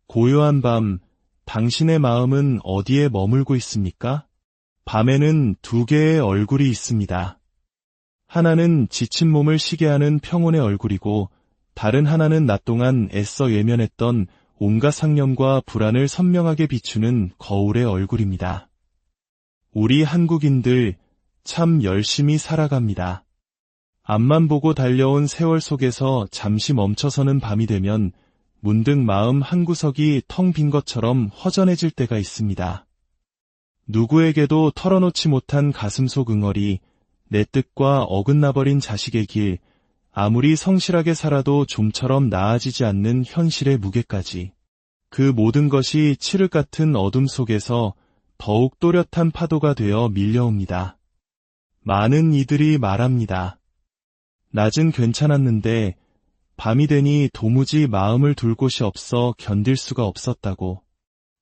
고요한 밤, 당신의 마음은 어디에 머물고 있습니까? 밤에는 두 개의 얼굴이 있습니다. 하나는 지친 몸을 쉬게 하는 평온의 얼굴이고, 다른 하나는 낮 동안 애써 외면했던 온갖 상념과 불안을 선명하게 비추는 거울의 얼굴입니다. 우리 한국인들 참 열심히 살아갑니다. 앞만 보고 달려온 세월 속에서 잠시 멈춰서는 밤이 되면 문득 마음 한구석이 텅 빈 것처럼 허전해질 때가 있습니다. 누구에게도 털어놓지 못한 가슴속 응어리, 내 뜻과 어긋나버린 자식의 길, 아무리 성실하게 살아도 좀처럼 나아지지 않는 현실의 무게까지. 그 모든 것이 칠흑 같은 어둠 속에서 더욱 또렷한 파도가 되어 밀려옵니다. 많은 이들이 말합니다. 낮은 괜찮았는데 밤이 되니 도무지 마음을 둘 곳이 없어 견딜 수가 없었다고.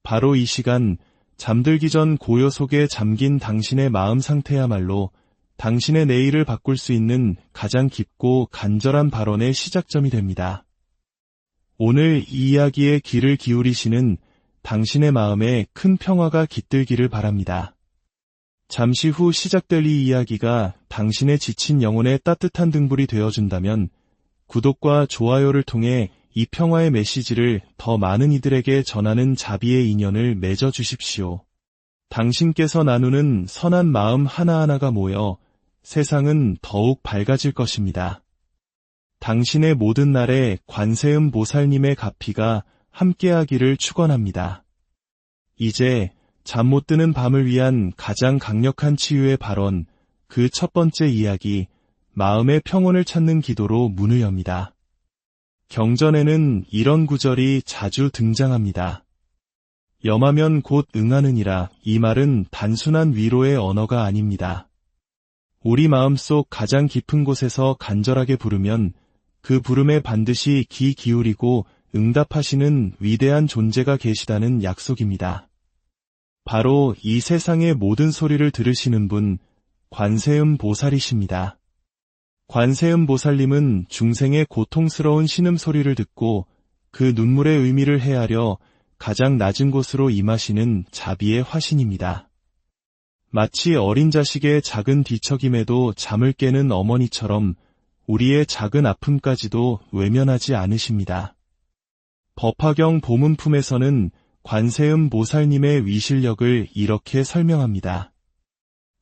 바로 이 시간, 잠들기 전 고요 속에 잠긴 당신의 마음 상태야말로 당신의 내일을 바꿀 수 있는 가장 깊고 간절한 발언의 시작점이 됩니다. 오늘 이 이야기에 귀를 기울이시는 당신의 마음에 큰 평화가 깃들기를 바랍니다. 잠시 후 시작될 이 이야기가 당신의 지친 영혼에 따뜻한 등불이 되어준다면 구독과 좋아요를 통해 이 평화의 메시지를 더 많은 이들에게 전하는 자비의 인연을 맺어 주십시오. 당신께서 나누는 선한 마음 하나하나가 모여 세상은 더욱 밝아질 것입니다. 당신의 모든 날에 관세음 보살님의 가피가 함께하기를 축원합니다. 이제 잠 못 드는 밤을 위한 가장 강력한 치유의 발언, 그 첫 번째 이야기, 마음의 평온을 찾는 기도로 문을 엽니다. 경전에는 이런 구절이 자주 등장합니다. 염하면 곧 응하느니라. 이 말은 단순한 위로의 언어가 아닙니다. 우리 마음속 가장 깊은 곳에서 간절하게 부르면 그 부름에 반드시 귀 기울이고 응답하시는 위대한 존재가 계시다는 약속입니다. 바로 이 세상의 모든 소리를 들으시는 분, 관세음 보살이십니다. 관세음 보살님은 중생의 고통스러운 신음소리를 듣고 그 눈물의 의미를 헤아려 가장 낮은 곳으로 임하시는 자비의 화신입니다. 마치 어린 자식의 작은 뒤척임에도 잠을 깨는 어머니처럼 우리의 작은 아픔까지도 외면하지 않으십니다. 법화경 보문품에서는 관세음 보살님의 위실력을 이렇게 설명합니다.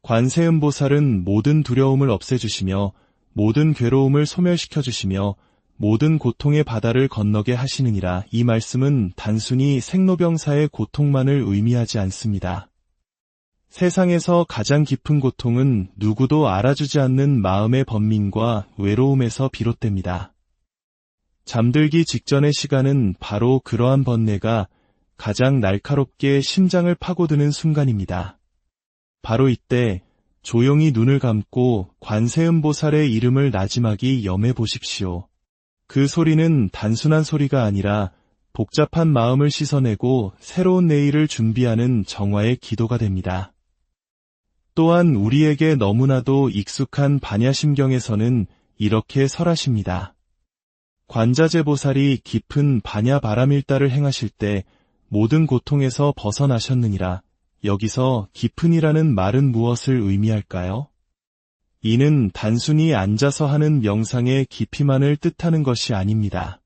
관세음 보살은 모든 두려움을 없애주시며 모든 괴로움을 소멸시켜주시며 모든 고통의 바다를 건너게 하시느니라. 이 말씀은 단순히 생로병사의 고통만을 의미하지 않습니다. 세상에서 가장 깊은 고통은 누구도 알아주지 않는 마음의 번민과 외로움에서 비롯됩니다. 잠들기 직전의 시간은 바로 그러한 번뇌가 가장 날카롭게 심장을 파고드는 순간입니다. 바로 이때 조용히 눈을 감고 관세음 보살의 이름을 나지막이 염해 보십시오. 그 소리는 단순한 소리가 아니라 복잡한 마음을 씻어내고 새로운 내일을 준비하는 정화의 기도가 됩니다. 또한 우리에게 너무나도 익숙한 반야심경에서는 이렇게 설하십니다. 관자재 보살이 깊은 반야 바람일다를 행하실 때 모든 고통에서 벗어나셨느니라. 여기서 깊은이라는 말은 무엇을 의미할까요? 이는 단순히 앉아서 하는 명상의 깊이만을 뜻하는 것이 아닙니다.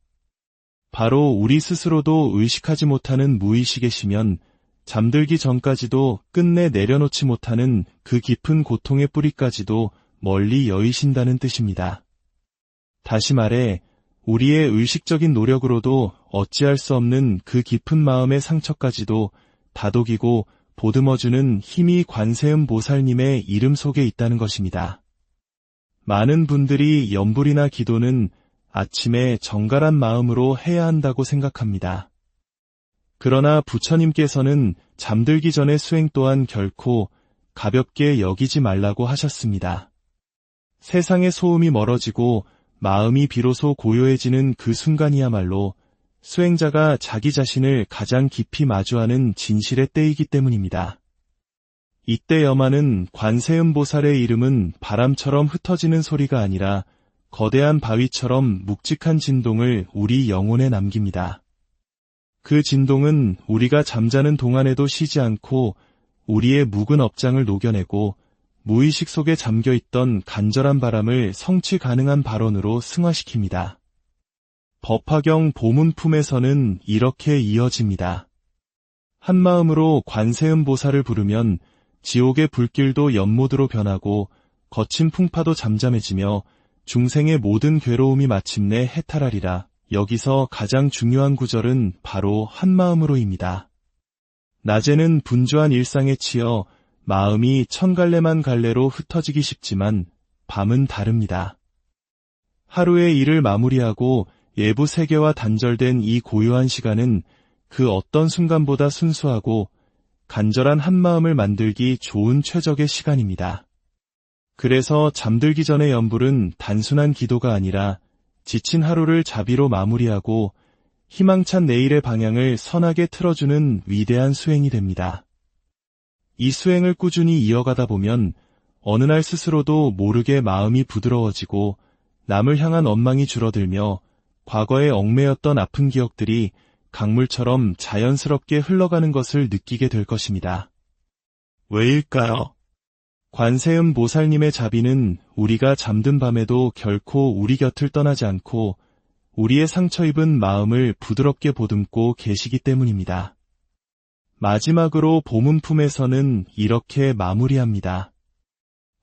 바로 우리 스스로도 의식하지 못하는 무의식에 쉬면 잠들기 전까지도 끝내 내려놓지 못하는 그 깊은 고통의 뿌리까지도 멀리 여의신다는 뜻입니다. 다시 말해 우리의 의식적인 노력으로도 어찌할 수 없는 그 깊은 마음의 상처까지도 다독이고 보듬어주는 힘이 관세음 보살님의 이름 속에 있다는 것입니다. 많은 분들이 염불이나 기도는 아침에 정갈한 마음으로 해야 한다고 생각합니다. 그러나 부처님께서는 잠들기 전의 수행 또한 결코 가볍게 여기지 말라고 하셨습니다. 세상의 소음이 멀어지고 마음이 비로소 고요해지는 그 순간이야말로 수행자가 자기 자신을 가장 깊이 마주하는 진실의 때이기 때문입니다. 이때 염하는 관세음 보살의 이름은 바람처럼 흩어지는 소리가 아니라 거대한 바위처럼 묵직한 진동을 우리 영혼에 남깁니다. 그 진동은 우리가 잠자는 동안에도 쉬지 않고 우리의 묵은 업장을 녹여내고 무의식 속에 잠겨있던 간절한 바람을 성취 가능한 발언으로 승화시킵니다. 법화경 보문품에서는 이렇게 이어집니다. 한마음으로 관세음보살을 부르면 지옥의 불길도 연못으로 변하고 거친 풍파도 잠잠해지며 중생의 모든 괴로움이 마침내 해탈하리라. 여기서 가장 중요한 구절은 바로 한마음으로입니다. 낮에는 분주한 일상에 치여 마음이 천갈래만 갈래로 흩어지기 쉽지만 밤은 다릅니다. 하루의 일을 마무리하고 예부 세계와 단절된 이 고요한 시간은 그 어떤 순간보다 순수하고 간절한 한마음을 만들기 좋은 최적의 시간입니다. 그래서 잠들기 전의 연불은 단순한 기도가 아니라 지친 하루를 자비로 마무리하고 희망찬 내일의 방향을 선하게 틀어주는 위대한 수행이 됩니다. 이 수행을 꾸준히 이어가다 보면 어느 날 스스로도 모르게 마음이 부드러워지고 남을 향한 원망이 줄어들며 과거에 얽매였던 아픈 기억들이 강물처럼 자연스럽게 흘러가는 것을 느끼게 될 것입니다. 왜일까요? 관세음 보살님의 자비는 우리가 잠든 밤에도 결코 우리 곁을 떠나지 않고 우리의 상처 입은 마음을 부드럽게 보듬고 계시기 때문입니다. 마지막으로 보문품에서는 이렇게 마무리합니다.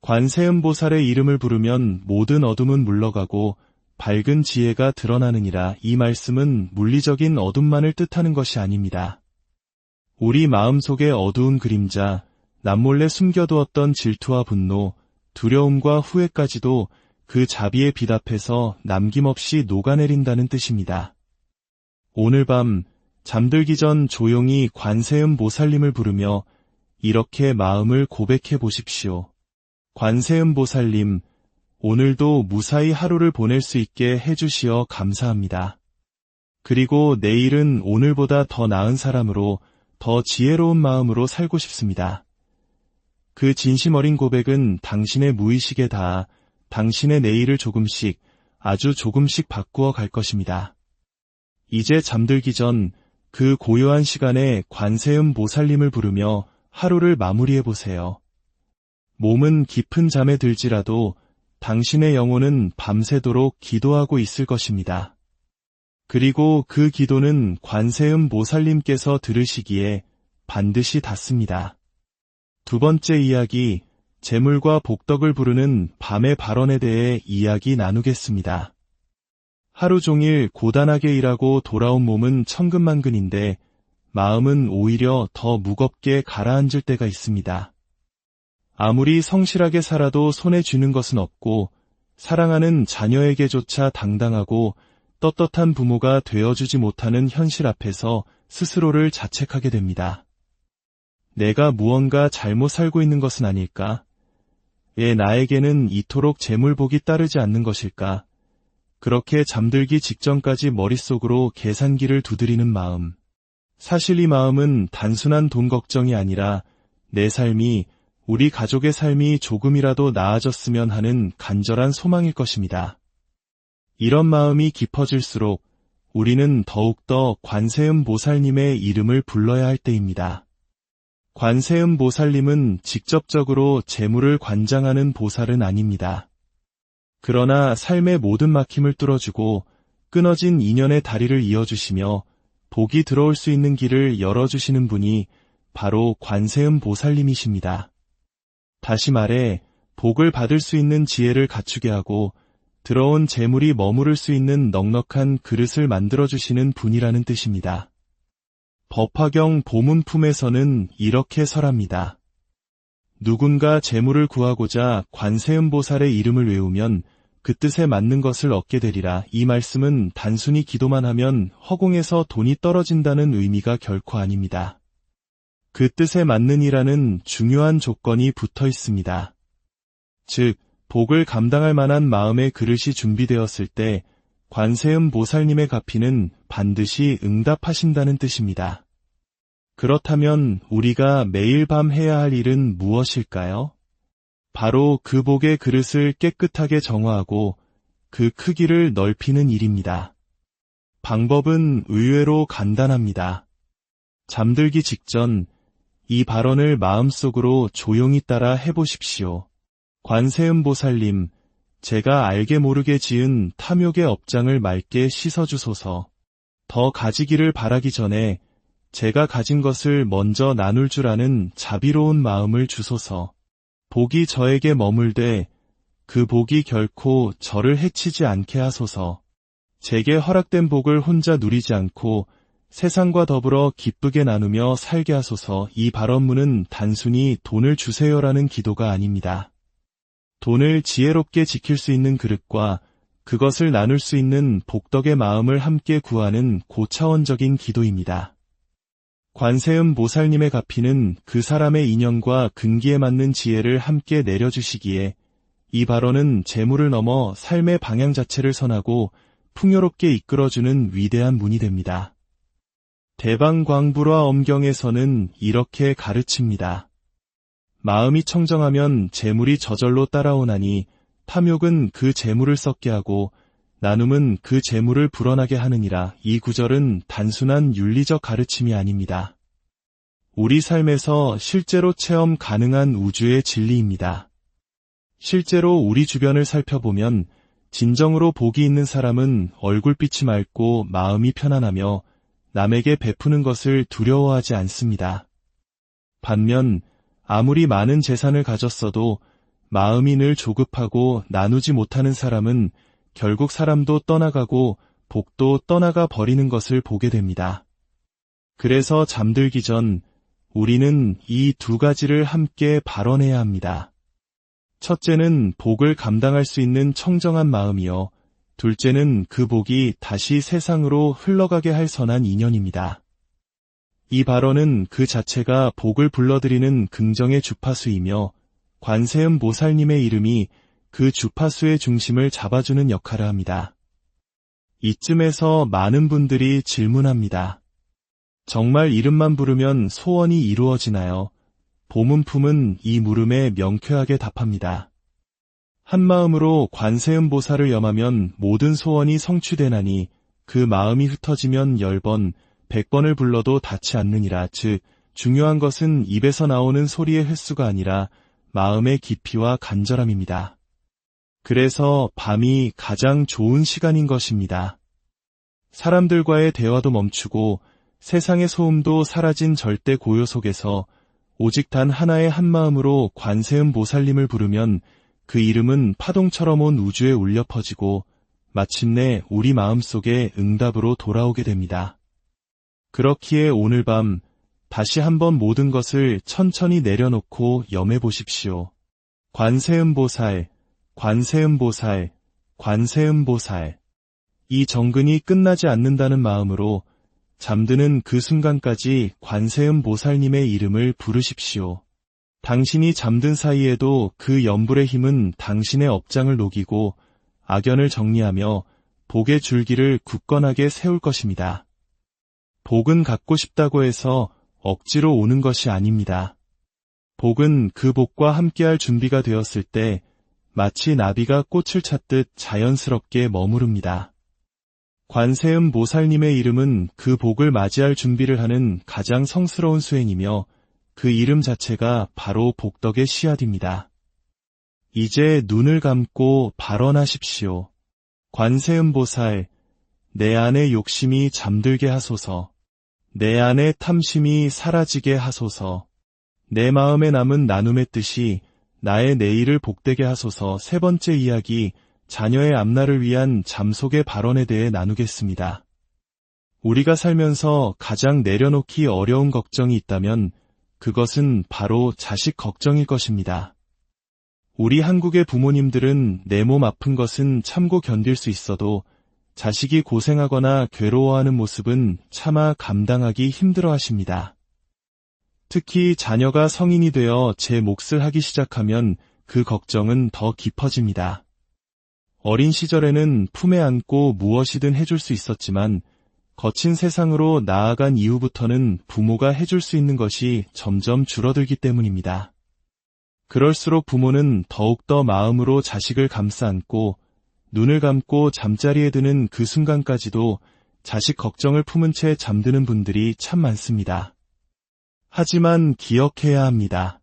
관세음 보살의 이름을 부르면 모든 어둠은 물러가고 밝은 지혜가 드러나느니라. 이 말씀은 물리적인 어둠만을 뜻하는 것이 아닙니다. 우리 마음속의 어두운 그림자, 남몰래 숨겨두었던 질투와 분노, 두려움과 후회까지도 그 자비의 빛 앞에서 남김없이 녹아내린다는 뜻입니다. 오늘 밤 잠들기 전 조용히 관세음 보살님을 부르며 이렇게 마음을 고백해 보십시오. 관세음 보살님, 오늘도 무사히 하루를 보낼 수 있게 해주시어 감사합니다. 그리고 내일은 오늘보다 더 나은 사람으로, 더 지혜로운 마음으로 살고 싶습니다. 그 진심 어린 고백은 당신의 무의식에 닿아 당신의 내일을 조금씩, 아주 조금씩 바꾸어 갈 것입니다. 이제 잠들기 전 그 고요한 시간에 관세음 보살님을 부르며 하루를 마무리해 보세요. 몸은 깊은 잠에 들지라도 당신의 영혼은 밤새도록 기도하고 있을 것입니다. 그리고 그 기도는 관세음 보살님께서 들으시기에 반드시 닿습니다. 두 번째 이야기, 재물과 복덕을 부르는 밤의 발언에 대해 이야기 나누겠습니다. 하루 종일 고단하게 일하고 돌아온 몸은 천근만근인데 마음은 오히려 더 무겁게 가라앉을 때가 있습니다. 아무리 성실하게 살아도 손에 쥐는 것은 없고 사랑하는 자녀에게조차 당당하고 떳떳한 부모가 되어주지 못하는 현실 앞에서 스스로를 자책하게 됩니다. 내가 무언가 잘못 살고 있는 것은 아닐까? 왜 나에게는 이토록 재물복이 따르지 않는 것일까? 그렇게 잠들기 직전까지 머릿속으로 계산기를 두드리는 마음. 사실 이 마음은 단순한 돈 걱정이 아니라 내 삶이, 우리 가족의 삶이 조금이라도 나아졌으면 하는 간절한 소망일 것입니다. 이런 마음이 깊어질수록 우리는 더욱더 관세음 보살님의 이름을 불러야 할 때입니다. 관세음 보살님은 직접적으로 재물을 관장하는 보살은 아닙니다. 그러나 삶의 모든 막힘을 뚫어주고 끊어진 인연의 다리를 이어주시며 복이 들어올 수 있는 길을 열어주시는 분이 바로 관세음 보살님이십니다. 다시 말해 복을 받을 수 있는 지혜를 갖추게 하고 들어온 재물이 머무를 수 있는 넉넉한 그릇을 만들어주시는 분이라는 뜻입니다. 법화경 보문품에서는 이렇게 설합니다. 누군가 재물을 구하고자 관세음 보살의 이름을 외우면 그 뜻에 맞는 것을 얻게 되리라. 이 말씀은 단순히 기도만 하면 허공에서 돈이 떨어진다는 의미가 결코 아닙니다. 그 뜻에 맞는 이라는 중요한 조건이 붙어 있습니다. 즉, 복을 감당할 만한 마음의 그릇이 준비되었을 때 관세음 보살님의 가피는 반드시 응답하신다는 뜻입니다. 그렇다면 우리가 매일 밤 해야 할 일은 무엇일까요? 바로 그 복의 그릇을 깨끗하게 정화하고 그 크기를 넓히는 일입니다. 방법은 의외로 간단합니다. 잠들기 직전 이 발언을 마음속으로 조용히 따라 해보십시오. 관세음보살님, 제가 알게 모르게 지은 탐욕의 업장을 맑게 씻어주소서. 더 가지기를 바라기 전에 제가 가진 것을 먼저 나눌 줄 아는 자비로운 마음을 주소서. 복이 저에게 머물되 그 복이 결코 저를 해치지 않게 하소서. 제게 허락된 복을 혼자 누리지 않고 세상과 더불어 기쁘게 나누며 살게 하소서. 이 발언문은 단순히 돈을 주세요라는 기도가 아닙니다. 돈을 지혜롭게 지킬 수 있는 그릇과 그것을 나눌 수 있는 복덕의 마음을 함께 구하는 고차원적인 기도입니다. 관세음 보살님의 가피는 그 사람의 인연과 근기에 맞는 지혜를 함께 내려주시기에 이 발언은 재물을 넘어 삶의 방향 자체를 선하고 풍요롭게 이끌어주는 위대한 문이 됩니다. 대방광불화 엄경에서는 이렇게 가르칩니다. 마음이 청정하면 재물이 저절로 따라오나니 탐욕은 그 재물을 썩게 하고 나눔은 그 재물을 불어나게 하느니라. 이 구절은 단순한 윤리적 가르침이 아닙니다. 우리 삶에서 실제로 체험 가능한 우주의 진리입니다. 실제로 우리 주변을 살펴보면 진정으로 복이 있는 사람은 얼굴빛이 맑고 마음이 편안하며 남에게 베푸는 것을 두려워하지 않습니다. 반면 아무리 많은 재산을 가졌어도 마음이 늘 조급하고 나누지 못하는 사람은 결국 사람도 떠나가고 복도 떠나가 버리는 것을 보게 됩니다. 그래서 잠들기 전 우리는 이 두 가지를 함께 발언해야 합니다. 첫째는 복을 감당할 수 있는 청정한 마음이요. 둘째는 그 복이 다시 세상으로 흘러가게 할 선한 인연입니다. 이 발언은 그 자체가 복을 불러들이는 긍정의 주파수이며 관세음 보살님의 이름이 그 주파수의 중심을 잡아주는 역할을 합니다. 이쯤에서 많은 분들이 질문합니다. 정말 이름만 부르면 소원이 이루어지나요? 보문품은 이 물음에 명쾌하게 답합니다. 한마음으로 관세음 보살을 염하면 모든 소원이 성취되나니 그 마음이 흩어지면 10번, 100번을 불러도 닿지 않느니라. 즉, 중요한 것은 입에서 나오는 소리의 횟수가 아니라 마음의 깊이와 간절함입니다. 그래서 밤이 가장 좋은 시간인 것입니다. 사람들과의 대화도 멈추고 세상의 소음도 사라진 절대 고요 속에서 오직 단 하나의 한마음으로 관세음 보살님을 부르면 그 이름은 파동처럼 온 우주에 울려 퍼지고 마침내 우리 마음속에 응답으로 돌아오게 됩니다. 그렇기에 오늘 밤 다시 한번 모든 것을 천천히 내려놓고 염해 보십시오. 관세음 보살, 관세음 보살, 관세음 보살. 이 정근이 끝나지 않는다는 마음으로 잠드는 그 순간까지 관세음 보살님의 이름을 부르십시오. 당신이 잠든 사이에도 그 염불의 힘은 당신의 업장을 녹이고 악연을 정리하며 복의 줄기를 굳건하게 세울 것입니다. 복은 갖고 싶다고 해서 억지로 오는 것이 아닙니다. 복은 그 복과 함께할 준비가 되었을 때 마치 나비가 꽃을 찾듯 자연스럽게 머무릅니다. 관세음 보살님의 이름은 그 복을 맞이할 준비를 하는 가장 성스러운 수행이며 그 이름 자체가 바로 복덕의 씨앗입니다. 이제 눈을 감고 발언하십시오. 관세음 보살, 내 안의 욕심이 잠들게 하소서. 내 안의 탐심이 사라지게 하소서. 내 마음에 남은 나눔의 뜻이 나의 내일을 복되게 하소서. 세 번째 이야기, 자녀의 앞날을 위한 잠속의 발언에 대해 나누겠습니다. 우리가 살면서 가장 내려놓기 어려운 걱정이 있다면 그것은 바로 자식 걱정일 것입니다. 우리 한국의 부모님들은 내 몸 아픈 것은 참고 견딜 수 있어도 자식이 고생하거나 괴로워하는 모습은 차마 감당하기 힘들어 하십니다. 특히 자녀가 성인이 되어 제 몫을 하기 시작하면 그 걱정은 더 깊어집니다. 어린 시절에는 품에 안고 무엇이든 해줄 수 있었지만 거친 세상으로 나아간 이후부터는 부모가 해줄 수 있는 것이 점점 줄어들기 때문입니다. 그럴수록 부모는 더욱더 마음으로 자식을 감싸 안고 눈을 감고 잠자리에 드는 그 순간까지도 자식 걱정을 품은 채 잠드는 분들이 참 많습니다. 하지만 기억해야 합니다.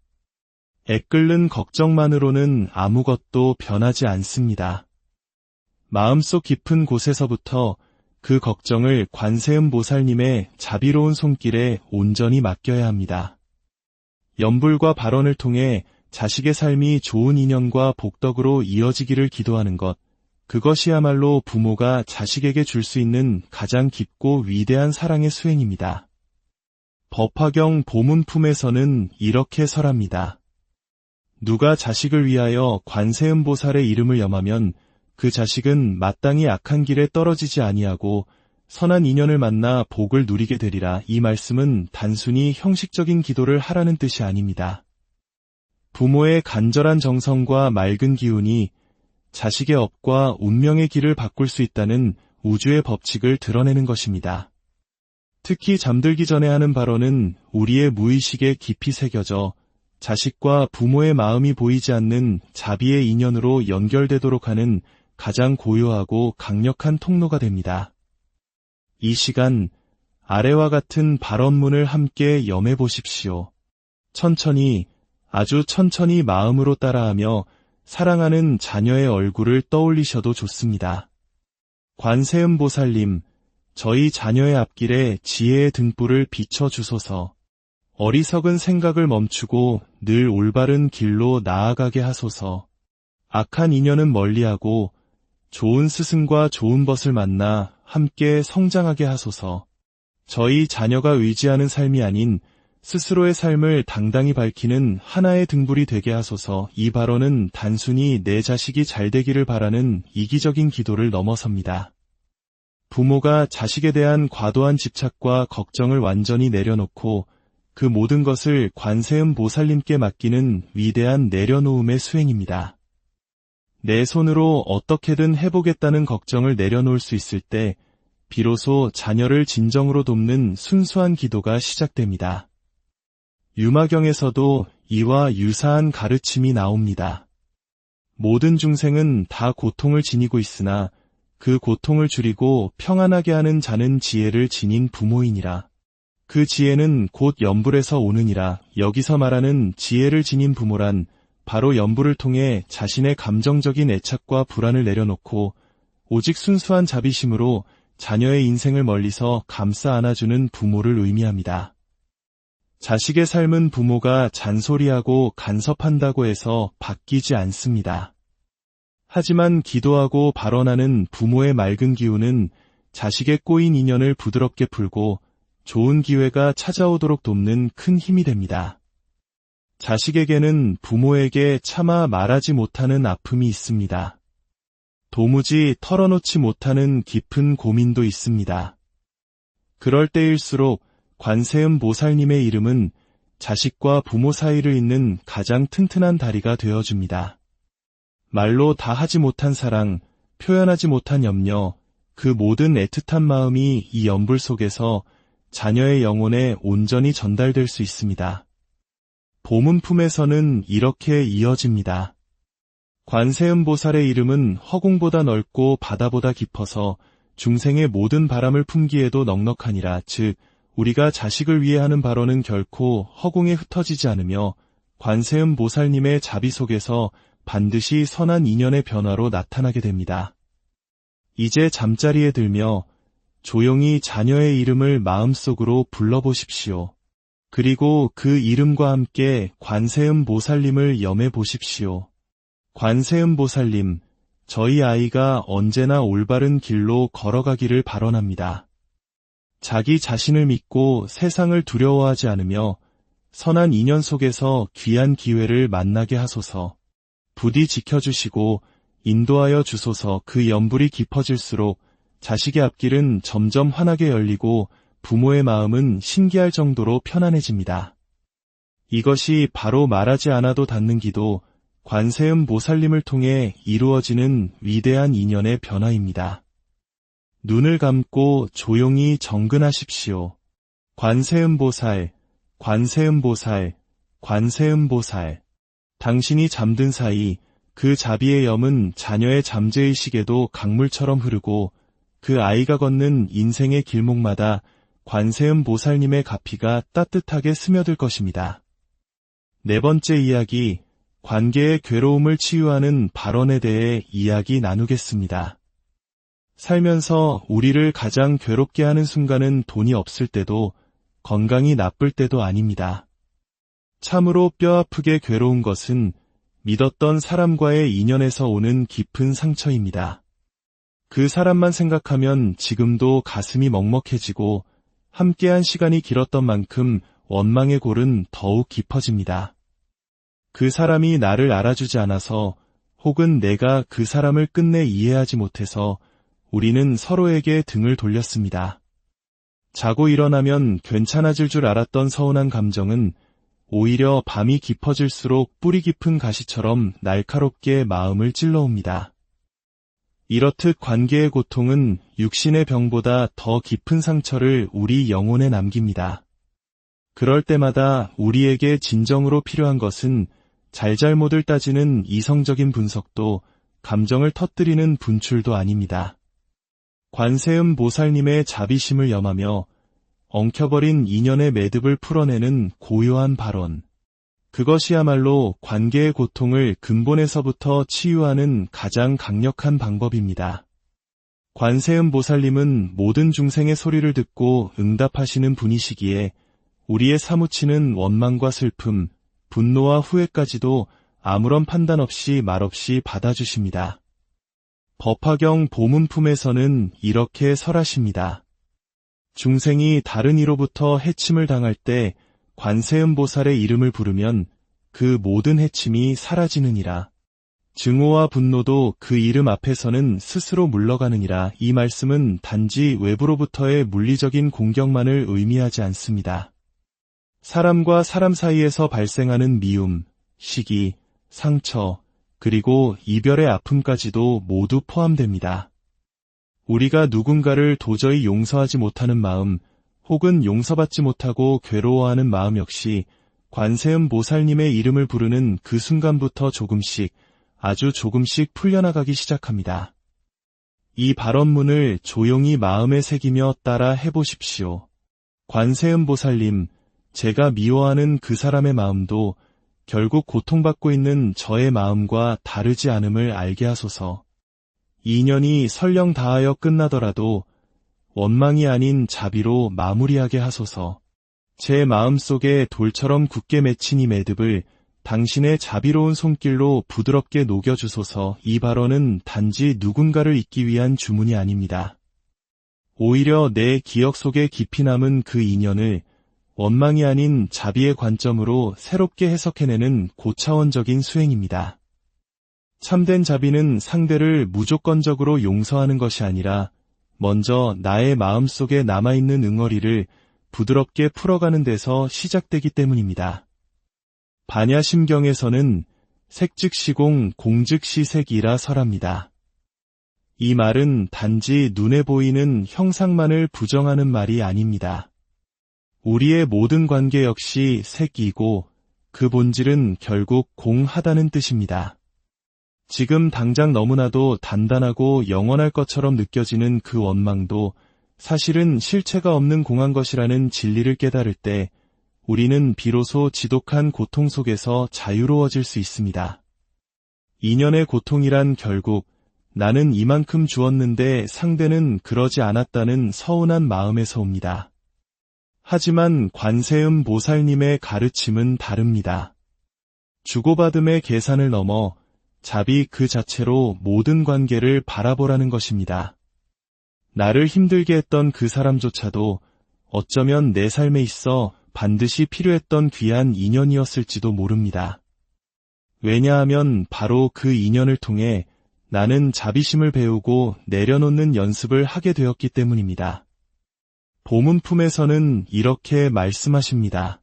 애끓는 걱정만으로는 아무것도 변하지 않습니다. 마음속 깊은 곳에서부터 그 걱정을 관세음보살님의 자비로운 손길에 온전히 맡겨야 합니다. 염불과 발언을 통해 자식의 삶이 좋은 인연과 복덕으로 이어지기를 기도하는 것, 그것이야말로 부모가 자식에게 줄 수 있는 가장 깊고 위대한 사랑의 수행입니다. 법화경 보문품에서는 이렇게 설합니다. 누가 자식을 위하여 관세음보살의 이름을 염하면 그 자식은 마땅히 악한 길에 떨어지지 아니하고 선한 인연을 만나 복을 누리게 되리라. 이 말씀은 단순히 형식적인 기도를 하라는 뜻이 아닙니다. 부모의 간절한 정성과 맑은 기운이 자식의 업과 운명의 길을 바꿀 수 있다는 우주의 법칙을 드러내는 것입니다. 특히 잠들기 전에 하는 발언은 우리의 무의식에 깊이 새겨져 자식과 부모의 마음이 보이지 않는 자비의 인연으로 연결되도록 하는 가장 고요하고 강력한 통로가 됩니다. 이 시간 아래와 같은 발언문을 함께 염해 보십시오. 천천히, 아주 천천히 마음으로 따라하며 사랑하는 자녀의 얼굴을 떠올리셔도 좋습니다. 관세음보살님, 저희 자녀의 앞길에 지혜의 등불을 비춰주소서. 어리석은 생각을 멈추고 늘 올바른 길로 나아가게 하소서. 악한 인연은 멀리하고 좋은 스승과 좋은 벗을 만나 함께 성장하게 하소서. 저희 자녀가 의지하는 삶이 아닌 스스로의 삶을 당당히 밝히는 하나의 등불이 되게 하소서. 이 발언은 단순히 내 자식이 잘 되기를 바라는 이기적인 기도를 넘어섭니다. 부모가 자식에 대한 과도한 집착과 걱정을 완전히 내려놓고 그 모든 것을 관세음보살님께 맡기는 위대한 내려놓음의 수행입니다. 내 손으로 어떻게든 해보겠다는 걱정을 내려놓을 수 있을 때 비로소 자녀를 진정으로 돕는 순수한 기도가 시작됩니다. 유마경에서도 이와 유사한 가르침이 나옵니다. 모든 중생은 다 고통을 지니고 있으나 그 고통을 줄이고 평안하게 하는 자는 지혜를 지닌 부모이니라. 그 지혜는 곧 염불에서 오느니라. 여기서 말하는 지혜를 지닌 부모란 바로 염불을 통해 자신의 감정적인 애착과 불안을 내려놓고 오직 순수한 자비심으로 자녀의 인생을 멀리서 감싸 안아주는 부모를 의미합니다. 자식의 삶은 부모가 잔소리하고 간섭한다고 해서 바뀌지 않습니다. 하지만 기도하고 발언하는 부모의 맑은 기운은 자식의 꼬인 인연을 부드럽게 풀고 좋은 기회가 찾아오도록 돕는 큰 힘이 됩니다. 자식에게는 부모에게 차마 말하지 못하는 아픔이 있습니다. 도무지 털어놓지 못하는 깊은 고민도 있습니다. 그럴 때일수록 관세음보살님의 이름은 자식과 부모 사이를 잇는 가장 튼튼한 다리가 되어줍니다. 말로 다 하지 못한 사랑, 표현하지 못한 염려, 그 모든 애틋한 마음이 이 염불 속에서 자녀의 영혼에 온전히 전달될 수 있습니다. 보문품에서는 이렇게 이어집니다. 관세음보살의 이름은 허공보다 넓고 바다보다 깊어서 중생의 모든 바람을 품기에도 넉넉하니라. 즉 우리가 자식을 위해 하는 발언은 결코 허공에 흩어지지 않으며 관세음보살님의 자비 속에서 반드시 선한 인연의 변화로 나타나게 됩니다. 이제 잠자리에 들며 조용히 자녀의 이름을 마음속으로 불러보십시오. 그리고 그 이름과 함께 관세음보살님을 염해 보십시오. 관세음보살님, 저희 아이가 언제나 올바른 길로 걸어가기를 발언합니다. 자기 자신을 믿고 세상을 두려워하지 않으며 선한 인연 속에서 귀한 기회를 만나게 하소서. 부디 지켜주시고 인도하여 주소서. 그 염불이 깊어질수록 자식의 앞길은 점점 환하게 열리고 부모의 마음은 신기할 정도로 편안해집니다. 이것이 바로 말하지 않아도 닿는 기도, 관세음보살님을 통해 이루어지는 위대한 인연의 변화입니다. 눈을 감고 조용히 정근하십시오. 관세음보살, 관세음보살, 관세음보살. 당신이 잠든 사이 그 자비의 염은 자녀의 잠재의식에도 강물처럼 흐르고 그 아이가 걷는 인생의 길목마다 관세음 보살님의 가피가 따뜻하게 스며들 것입니다. 네 번째 이야기, 관계의 괴로움을 치유하는 발언에 대해 이야기 나누겠습니다. 살면서 우리를 가장 괴롭게 하는 순간은 돈이 없을 때도 건강이 나쁠 때도 아닙니다. 참으로 뼈아프게 괴로운 것은 믿었던 사람과의 인연에서 오는 깊은 상처입니다. 그 사람만 생각하면 지금도 가슴이 먹먹해지고 함께한 시간이 길었던 만큼 원망의 골은 더욱 깊어집니다. 그 사람이 나를 알아주지 않아서 혹은 내가 그 사람을 끝내 이해하지 못해서 우리는 서로에게 등을 돌렸습니다. 자고 일어나면 괜찮아질 줄 알았던 서운한 감정은 오히려 밤이 깊어질수록 뿌리 깊은 가시처럼 날카롭게 마음을 찔러옵니다. 이렇듯 관계의 고통은 육신의 병보다 더 깊은 상처를 우리 영혼에 남깁니다. 그럴 때마다 우리에게 진정으로 필요한 것은 잘잘못을 따지는 이성적인 분석도 감정을 터뜨리는 분출도 아닙니다. 관세음 보살님의 자비심을 염하며 엉켜버린 인연의 매듭을 풀어내는 고요한 발언. 그것이야말로 관계의 고통을 근본에서부터 치유하는 가장 강력한 방법입니다. 관세음 보살님은 모든 중생의 소리를 듣고 응답하시는 분이시기에 우리의 사무치는 원망과 슬픔, 분노와 후회까지도 아무런 판단 없이 말없이 받아주십니다. 법화경 보문품에서는 이렇게 설하십니다. 중생이 다른 이로부터 해침을 당할 때 관세음 보살의 이름을 부르면 그 모든 해침이 사라지느니라. 증오와 분노도 그 이름 앞에서는 스스로 물러가느니라. 이 말씀은 단지 외부로부터의 물리적인 공격만을 의미하지 않습니다. 사람과 사람 사이에서 발생하는 미움, 시기, 상처, 그리고 이별의 아픔까지도 모두 포함됩니다. 우리가 누군가를 도저히 용서하지 못하는 마음, 혹은 용서받지 못하고 괴로워하는 마음 역시 관세음 보살님의 이름을 부르는 그 순간부터 조금씩, 아주 조금씩 풀려나가기 시작합니다. 이 발언문을 조용히 마음에 새기며 따라 해보십시오. 관세음 보살님, 제가 미워하는 그 사람의 마음도 결국 고통받고 있는 저의 마음과 다르지 않음을 알게 하소서. 인연이 설령 다하여 끝나더라도 원망이 아닌 자비로 마무리하게 하소서. 제 마음속에 돌처럼 굳게 맺힌 이 매듭을 당신의 자비로운 손길로 부드럽게 녹여주소서. 이 발언은 단지 누군가를 잊기 위한 주문이 아닙니다. 오히려 내 기억 속에 깊이 남은 그 인연을 원망이 아닌 자비의 관점으로 새롭게 해석해내는 고차원적인 수행입니다. 참된 자비는 상대를 무조건적으로 용서하는 것이 아니라 먼저 나의 마음속에 남아있는 응어리를 부드럽게 풀어가는 데서 시작되기 때문입니다. 반야심경에서는 색즉시공 공즉시색이라 설합니다. 이 말은 단지 눈에 보이는 형상만을 부정하는 말이 아닙니다. 우리의 모든 관계 역시 색이고 그 본질은 결국 공하다는 뜻입니다. 지금 당장 너무나도 단단하고 영원할 것처럼 느껴지는 그 원망도 사실은 실체가 없는 공한 것이라는 진리를 깨달을 때 우리는 비로소 지독한 고통 속에서 자유로워질 수 있습니다. 인연의 고통이란 결국 나는 이만큼 주었는데 상대는 그러지 않았다는 서운한 마음에서 옵니다. 하지만 관세음 보살님의 가르침은 다릅니다. 주고받음의 계산을 넘어 자비 그 자체로 모든 관계를 바라보라는 것입니다. 나를 힘들게 했던 그 사람조차도 어쩌면 내 삶에 있어 반드시 필요했던 귀한 인연이었을지도 모릅니다. 왜냐하면 바로 그 인연을 통해 나는 자비심을 배우고 내려놓는 연습을 하게 되었기 때문입니다. 보문품에서는 이렇게 말씀하십니다.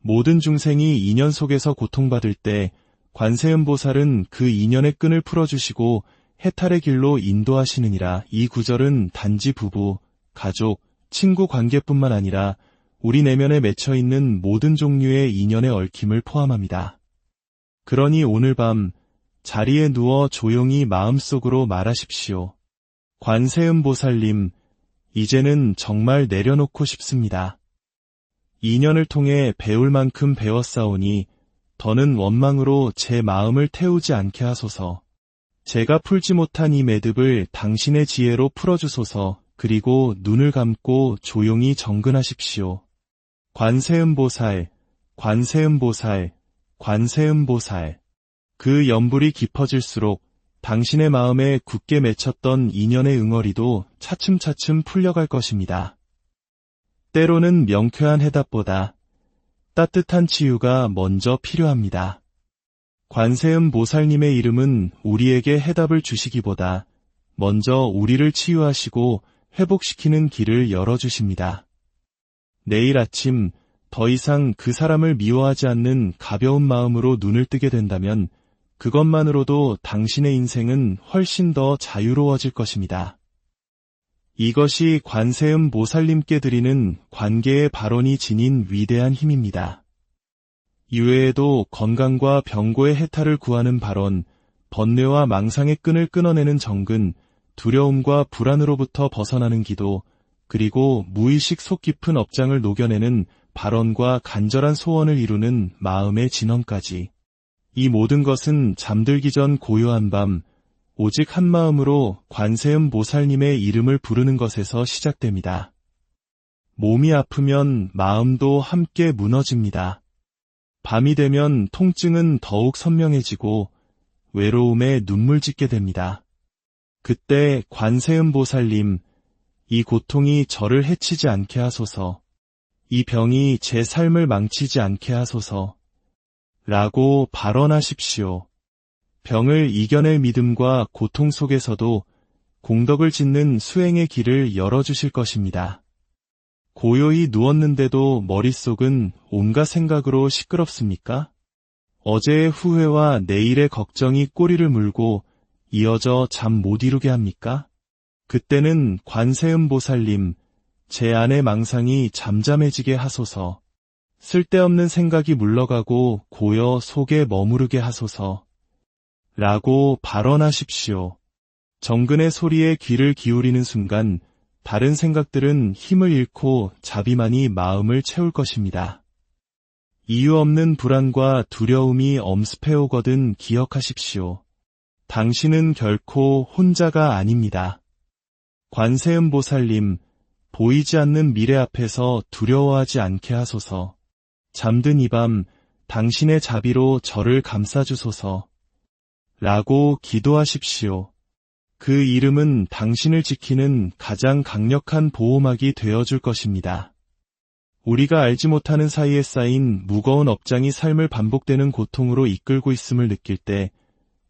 모든 중생이 인연 속에서 고통받을 때 관세음 보살은 그 인연의 끈을 풀어주시고 해탈의 길로 인도하시느니라. 이 구절은 단지 부부, 가족, 친구 관계뿐만 아니라 우리 내면에 맺혀있는 모든 종류의 인연의 얽힘을 포함합니다. 그러니 오늘 밤 자리에 누워 조용히 마음속으로 말하십시오. 관세음보살님, 이제는 정말 내려놓고 싶습니다. 인연을 통해 배울 만큼 배웠사오니 더는 원망으로 제 마음을 태우지 않게 하소서. 제가 풀지 못한 이 매듭을 당신의 지혜로 풀어주소서. 그리고 눈을 감고 조용히 정근하십시오. 관세음보살, 관세음보살, 관세음보살. 그 연불이 깊어질수록 당신의 마음에 굳게 맺혔던 인연의 응어리도 차츰차츰 풀려갈 것입니다. 때로는 명쾌한 해답보다 따뜻한 치유가 먼저 필요합니다. 관세음보살님의 이름은 우리에게 해답을 주시기보다 먼저 우리를 치유하시고 회복시키는 길을 열어주십니다. 내일 아침 더 이상 그 사람을 미워하지 않는 가벼운 마음으로 눈을 뜨게 된다면 그것만으로도 당신의 인생은 훨씬 더 자유로워질 것입니다. 이것이 관세음보살님께 드리는 관계의 발원이 지닌 위대한 힘입니다. 이외에도 건강과 병고의 해탈을 구하는 발원, 번뇌와 망상의 끈을 끊어내는 정근, 두려움과 불안으로부터 벗어나는 기도, 그리고 무의식 속 깊은 업장을 녹여내는 발언과 간절한 소원을 이루는 마음의 진언까지. 이 모든 것은 잠들기 전 고요한 밤, 오직 한 마음으로 관세음보살님의 이름을 부르는 것에서 시작됩니다. 몸이 아프면 마음도 함께 무너집니다. 밤이 되면 통증은 더욱 선명해지고 외로움에 눈물 짓게 됩니다. 그때 관세음보살님, 이 고통이 저를 해치지 않게 하소서. 이 병이 제 삶을 망치지 않게 하소서. 라고 발언하십시오. 병을 이겨낼 믿음과 고통 속에서도 공덕을 짓는 수행의 길을 열어주실 것입니다. 고요히 누웠는데도 머릿속은 온갖 생각으로 시끄럽습니까? 어제의 후회와 내일의 걱정이 꼬리를 물고 이어져 잠 못 이루게 합니까? 그때는 관세음보살님, 제 안의 망상이 잠잠해지게 하소서. 쓸데없는 생각이 물러가고 고요 속에 머무르게 하소서. 라고 발언하십시오. 정근의 소리에 귀를 기울이는 순간 다른 생각들은 힘을 잃고 자비만이 마음을 채울 것입니다. 이유 없는 불안과 두려움이 엄습해오거든 기억하십시오. 당신은 결코 혼자가 아닙니다. 관세음보살님, 보이지 않는 미래 앞에서 두려워하지 않게 하소서. 잠든 이 밤 당신의 자비로 저를 감싸주소서. 라고 기도하십시오. 그 이름은 당신을 지키는 가장 강력한 보호막이 되어줄 것입니다. 우리가 알지 못하는 사이에 쌓인 무거운 업장이 삶을 반복되는 고통으로 이끌고 있음을 느낄 때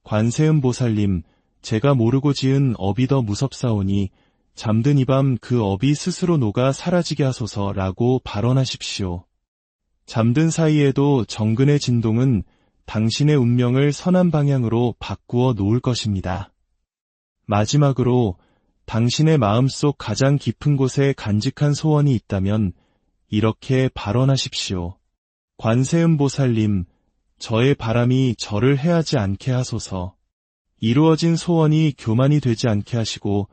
관세음보살님, 제가 모르고 지은 업이 더 무섭사오니 잠든 이 밤 그 업이 스스로 녹아 사라지게 하소서라고 발언하십시오. 잠든 사이에도 정근의 진동은 당신의 운명을 선한 방향으로 바꾸어 놓을 것입니다. 마지막으로 당신의 마음속 가장 깊은 곳에 간직한 소원이 있다면 이렇게 발언하십시오. 관세음보살님, 저의 바람이 저를 해하지 않게 하소서. 이루어진 소원이 교만이 되지 않게 하시고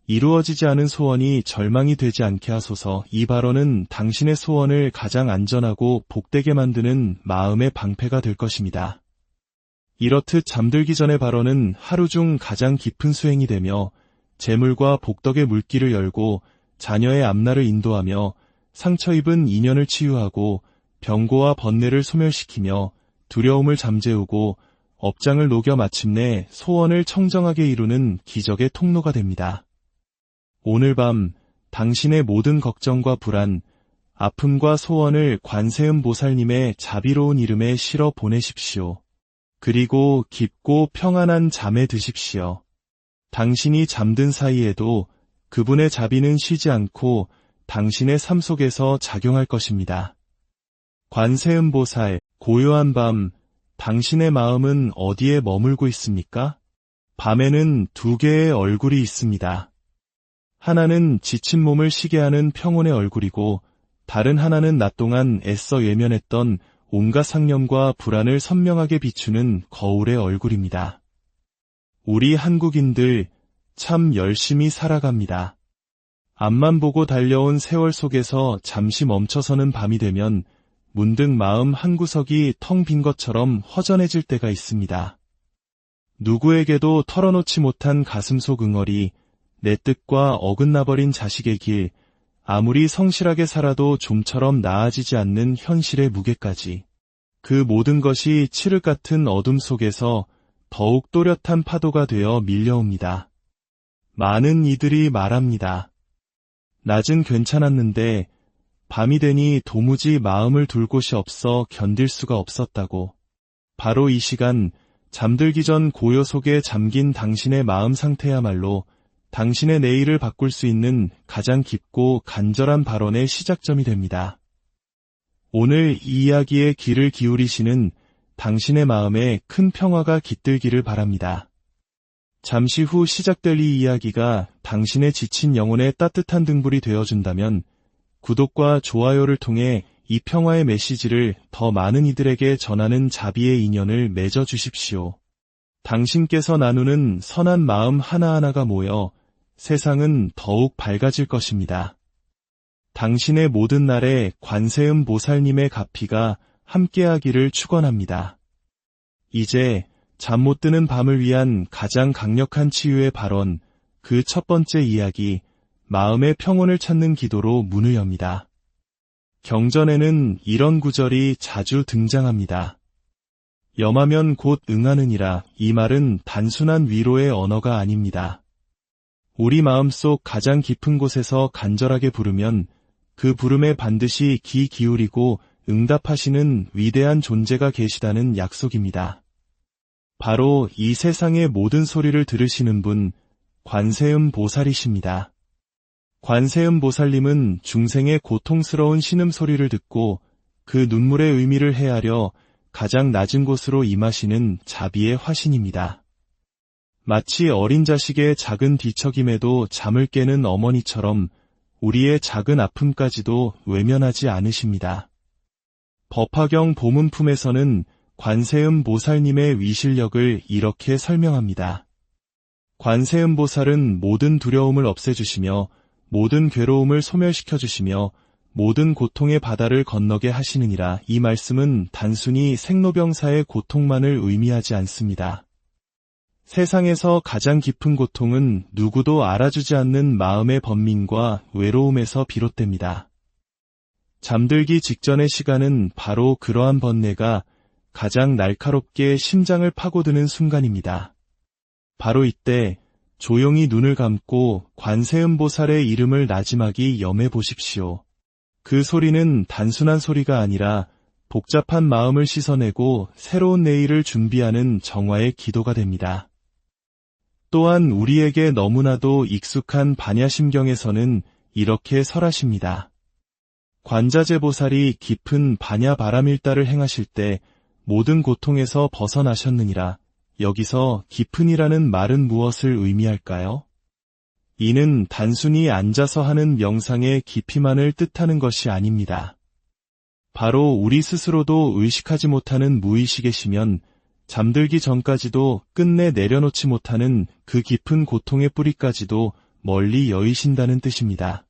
이루어지지 않은 소원이 절망이 되지 않게 하소서. 이 발언은 당신의 소원을 가장 안전하고 복되게 만드는 마음의 방패가 될 것입니다. 이렇듯 잠들기 전의 발언은 하루 중 가장 깊은 수행이 되며 재물과 복덕의 물길을 열고 자녀의 앞날을 인도하며 상처 입은 인연을 치유하고 병고와 번뇌를 소멸시키며 두려움을 잠재우고 업장을 녹여 마침내 소원을 청정하게 이루는 기적의 통로가 됩니다. 오늘 밤 당신의 모든 걱정과 불안, 아픔과 소원을 관세음보살님의 자비로운 이름에 실어 보내십시오. 그리고 깊고 평안한 잠에 드십시오. 당신이 잠든 사이에도 그분의 자비는 쉬지 않고 당신의 삶 속에서 작용할 것입니다. 관세음보살, 고요한 밤, 당신의 마음은 어디에 머물고 있습니까? 밤에는 두 개의 얼굴이 있습니다. 하나는 지친 몸을 쉬게 하는 평온의 얼굴이고 다른 하나는 낮 동안 애써 외면했던 온갖 상념과 불안을 선명하게 비추는 거울의 얼굴입니다. 우리 한국인들, 참 열심히 살아갑니다. 앞만 보고 달려온 세월 속에서 잠시 멈춰서는 밤이 되면 문득 마음 한구석이 텅 빈 것처럼 허전해질 때가 있습니다. 누구에게도 털어놓지 못한 가슴속 응어리, 내 뜻과 어긋나버린 자식의 길, 아무리 성실하게 살아도 좀처럼 나아지지 않는 현실의 무게까지. 그 모든 것이 칠흑 같은 어둠 속에서 더욱 또렷한 파도가 되어 밀려옵니다. 많은 이들이 말합니다. 낮은 괜찮았는데 밤이 되니 도무지 마음을 둘 곳이 없어 견딜 수가 없었다고. 바로 이 시간, 잠들기 전 고요 속에 잠긴 당신의 마음 상태야말로 당신의 내일을 바꿀 수 있는 가장 깊고 간절한 발언의 시작점이 됩니다. 오늘 이 이야기에 귀를 기울이시는 당신의 마음에 큰 평화가 깃들기를 바랍니다. 잠시 후 시작될 이 이야기가 당신의 지친 영혼에 따뜻한 등불이 되어준다면 구독과 좋아요를 통해 이 평화의 메시지를 더 많은 이들에게 전하는 자비의 인연을 맺어 주십시오. 당신께서 나누는 선한 마음 하나하나가 모여 세상은 더욱 밝아질 것입니다. 당신의 모든 날에 관세음 보살님의 가피가 함께하기를 축원합니다. 이제 잠 못 드는 밤을 위한 가장 강력한 치유의 발언, 그 첫 번째 이야기, 마음의 평온을 찾는 기도로 문을 엽니다. 경전에는 이런 구절이 자주 등장합니다. 염하면 곧 응하느니라. 이 말은 단순한 위로의 언어가 아닙니다. 우리 마음속 가장 깊은 곳에서 간절하게 부르면 그 부름에 반드시 귀 기울이고 응답하시는 위대한 존재가 계시다는 약속입니다. 바로 이 세상의 모든 소리를 들으시는 분, 관세음 보살이십니다. 관세음 보살님은 중생의 고통스러운 신음소리를 듣고 그 눈물의 의미를 헤아려 가장 낮은 곳으로 임하시는 자비의 화신입니다. 마치 어린 자식의 작은 뒤척임에도 잠을 깨는 어머니처럼 우리의 작은 아픔까지도 외면하지 않으십니다. 법화경 보문품에서는 관세음 보살님의 위실력을 이렇게 설명합니다. 관세음 보살은 모든 두려움을 없애주시며 모든 괴로움을 소멸시켜주시며 모든 고통의 바다를 건너게 하시느니라. 이 말씀은 단순히 생로병사의 고통만을 의미하지 않습니다. 세상에서 가장 깊은 고통은 누구도 알아주지 않는 마음의 번민과 외로움에서 비롯됩니다. 잠들기 직전의 시간은 바로 그러한 번뇌가 가장 날카롭게 심장을 파고드는 순간입니다. 바로 이때 조용히 눈을 감고 관세음 보살의 이름을 나지막이 염해 보십시오. 그 소리는 단순한 소리가 아니라 복잡한 마음을 씻어내고 새로운 내일을 준비하는 정화의 기도가 됩니다. 또한 우리에게 너무나도 익숙한 반야심경에서는 이렇게 설하십니다. 관자재 보살이 깊은 반야 바람일다를 행하실 때 모든 고통에서 벗어나셨느니라. 여기서 깊은이라는 말은 무엇을 의미할까요? 이는 단순히 앉아서 하는 명상의 깊이만을 뜻하는 것이 아닙니다. 바로 우리 스스로도 의식하지 못하는 무의식이시면 잠들기 전까지도 끝내 내려놓지 못하는 그 깊은 고통의 뿌리까지도 멀리 여의신다는 뜻입니다.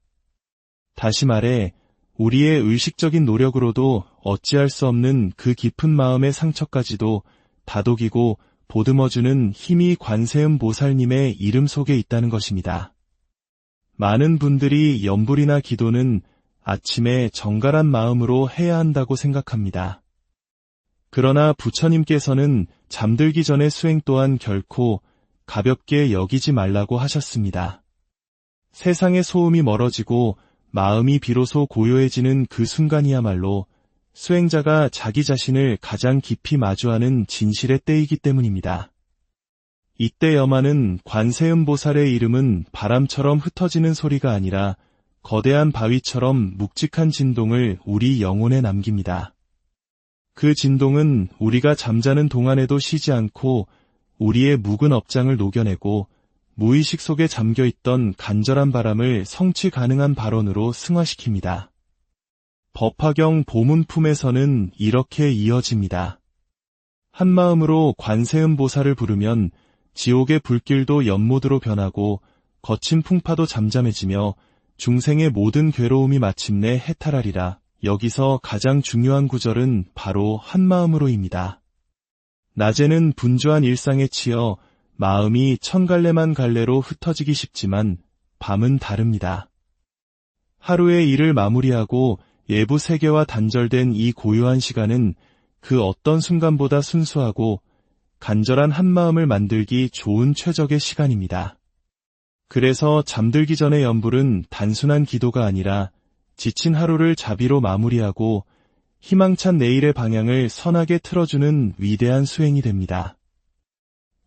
다시 말해 우리의 의식적인 노력으로도 어찌할 수 없는 그 깊은 마음의 상처까지도 다독이고 보듬어주는 힘이 관세음 보살님의 이름 속에 있다는 것입니다. 많은 분들이 염불이나 기도는 아침에 정갈한 마음으로 해야 한다고 생각합니다. 그러나 부처님께서는 잠들기 전의 수행 또한 결코 가볍게 여기지 말라고 하셨습니다. 세상의 소음이 멀어지고 마음이 비로소 고요해지는 그 순간이야말로 수행자가 자기 자신을 가장 깊이 마주하는 진실의 때이기 때문입니다. 이때 염하는 관세음 보살의 이름은 바람처럼 흩어지는 소리가 아니라 거대한 바위처럼 묵직한 진동을 우리 영혼에 남깁니다. 그 진동은 우리가 잠자는 동안에도 쉬지 않고 우리의 묵은 업장을 녹여내고 무의식 속에 잠겨있던 간절한 바람을 성취 가능한 발언으로 승화시킵니다. 법화경 보문품에서는 이렇게 이어집니다. 한마음으로 관세음 보살을 부르면 지옥의 불길도 연못으로 변하고 거친 풍파도 잠잠해지며 중생의 모든 괴로움이 마침내 해탈하리라. 여기서 가장 중요한 구절은 바로 한마음으로입니다. 낮에는 분주한 일상에 치여 마음이 천갈래만 갈래로 흩어지기 쉽지만 밤은 다릅니다. 하루의 일을 마무리하고 예부 세계와 단절된 이 고요한 시간은 그 어떤 순간보다 순수하고 간절한 한마음을 만들기 좋은 최적의 시간입니다. 그래서 잠들기 전의 염불은 단순한 기도가 아니라 지친 하루를 자비로 마무리하고 희망찬 내일의 방향을 선하게 틀어주는 위대한 수행이 됩니다.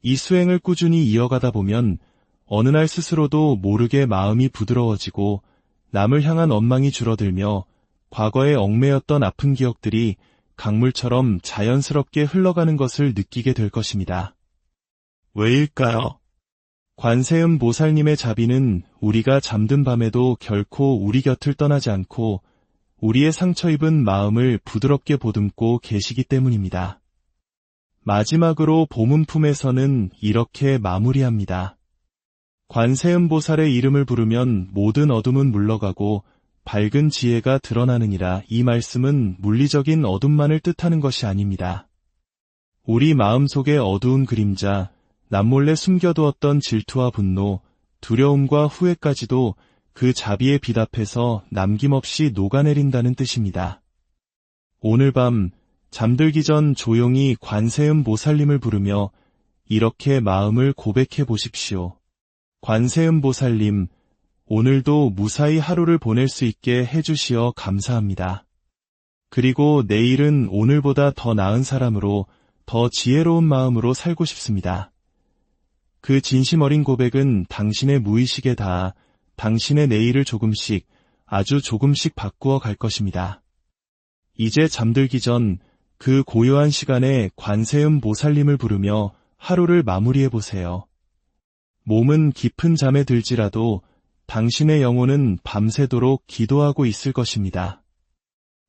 이 수행을 꾸준히 이어가다 보면 어느 날 스스로도 모르게 마음이 부드러워지고 남을 향한 원망이 줄어들며 과거에 얽매였던 아픈 기억들이 강물처럼 자연스럽게 흘러가는 것을 느끼게 될 것입니다. 왜일까요? 관세음 보살님의 자비는 우리가 잠든 밤에도 결코 우리 곁을 떠나지 않고 우리의 상처 입은 마음을 부드럽게 보듬고 계시기 때문입니다. 마지막으로 보문품에서는 이렇게 마무리합니다. 관세음 보살의 이름을 부르면 모든 어둠은 물러가고 밝은 지혜가 드러나느니라. 이 말씀은 물리적인 어둠만을 뜻하는 것이 아닙니다. 우리 마음속의 어두운 그림자, 남몰래 숨겨두었던 질투와 분노, 두려움과 후회까지도 그 자비에 빛 앞에서 남김없이 녹아내린다는 뜻입니다. 오늘 밤 잠들기 전 조용히 관세음 보살님을 부르며 이렇게 마음을 고백해 보십시오. 관세음 보살님, 오늘도 무사히 하루를 보낼 수 있게 해주시어 감사합니다. 그리고 내일은 오늘보다 더 나은 사람으로, 더 지혜로운 마음으로 살고 싶습니다. 그 진심 어린 고백은 당신의 무의식에 닿아 당신의 내일을 조금씩, 아주 조금씩 바꾸어 갈 것입니다. 이제 잠들기 전 그 고요한 시간에 관세음 보살님을 부르며 하루를 마무리해 보세요. 몸은 깊은 잠에 들지라도 당신의 영혼은 밤새도록 기도하고 있을 것입니다.